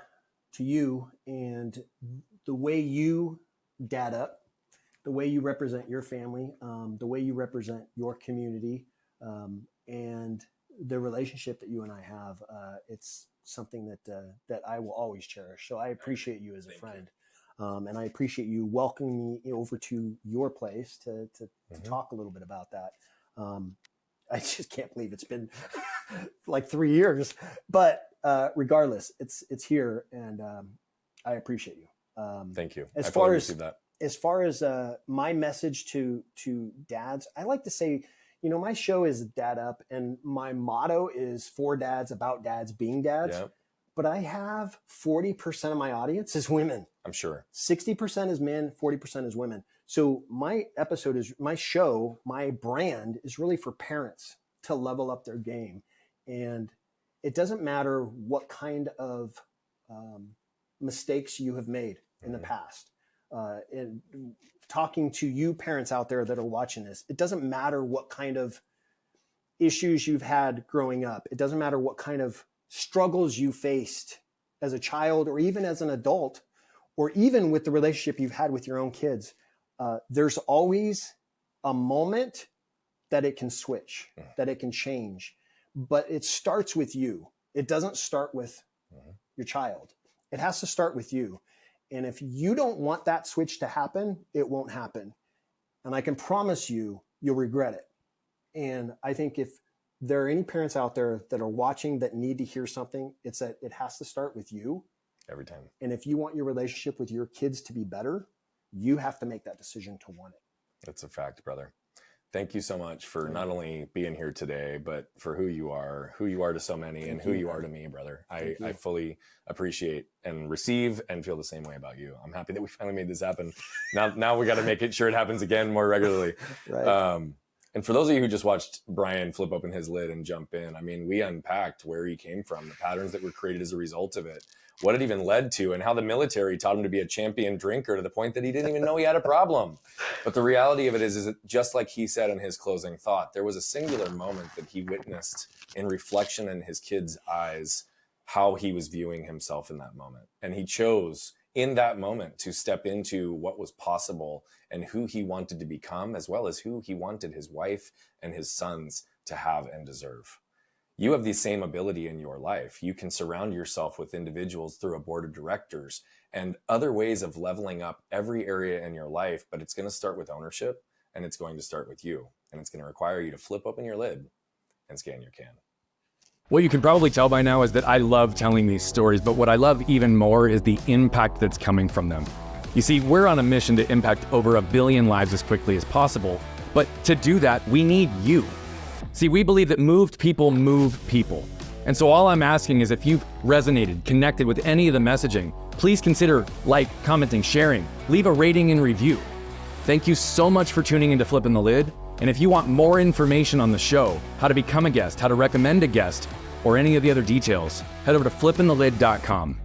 to you and the way you Dad Up, the way you represent your family, the way you represent your community, and the relationship that you and I have. It's something that I will always cherish. So I appreciate you as a friend. And I appreciate you welcoming me over to your place to talk a little bit about that. I just can't believe it's been like 3 years, but regardless, it's here, and I appreciate you. Thank you. As far as my message to dads, I like to say, my show is Dad Up, and my motto is for dads, about dads, being dads. Yep. But I have 40% of my audience is women. I'm sure 60% is men, 40% is women. So my show, my brand is really for parents to level up their game. And it doesn't matter what kind of mistakes you have made in the past. And talking to you parents out there that are watching this, it doesn't matter what kind of issues you've had growing up. It doesn't matter what kind of struggles you faced as a child or even as an adult, or even with the relationship you've had with your own kids. There's always a moment that it can switch, that it can change, but it starts with you. It doesn't start with your child. It has to start with you. And if you don't want that switch to happen, it won't happen. And I can promise you, you'll regret it. And I think if there are any parents out there that are watching that need to hear something, it's that it has to start with you. Every time. And if you want your relationship with your kids to be better, you have to make that decision to want it. That's a fact, brother. Thank you so much for not only being here today, but for who you are to so many, and who you are to me, brother. I fully appreciate and receive and feel the same way about you. I'm happy that we finally made this happen. Now we got to make sure it happens again more regularly. Right. And for those of you who just watched Bryan flip open his lid and jump in, I mean, we unpacked where he came from, the patterns that were created as a result of it, what it even led to, and how the military taught him to be a champion drinker to the point that he didn't even know he had a problem. But the reality of it is that just like he said in his closing thought, there was a singular moment that he witnessed in reflection in his kid's eyes, how he was viewing himself in that moment. And he chose in that moment to step into what was possible and who he wanted to become, as well as who he wanted his wife and his sons to have and deserve. You have the same ability in your life. You can surround yourself with individuals through a board of directors and other ways of leveling up every area in your life, but it's going to start with ownership, and it's going to start with you. And it's going to require you to flip open your lid and scan your can. What you can probably tell by now is that I love telling these stories, but what I love even more is the impact that's coming from them. You see, we're on a mission to impact over 1 billion lives as quickly as possible, but to do that, we need you. See, we believe that moved people move people. And so all I'm asking is if you've resonated, connected with any of the messaging, please consider commenting, sharing, leave a rating and review. Thank you so much for tuning into Flipping the Lid. And if you want more information on the show, how to become a guest, how to recommend a guest, or any of the other details, head over to flippingthelid.com.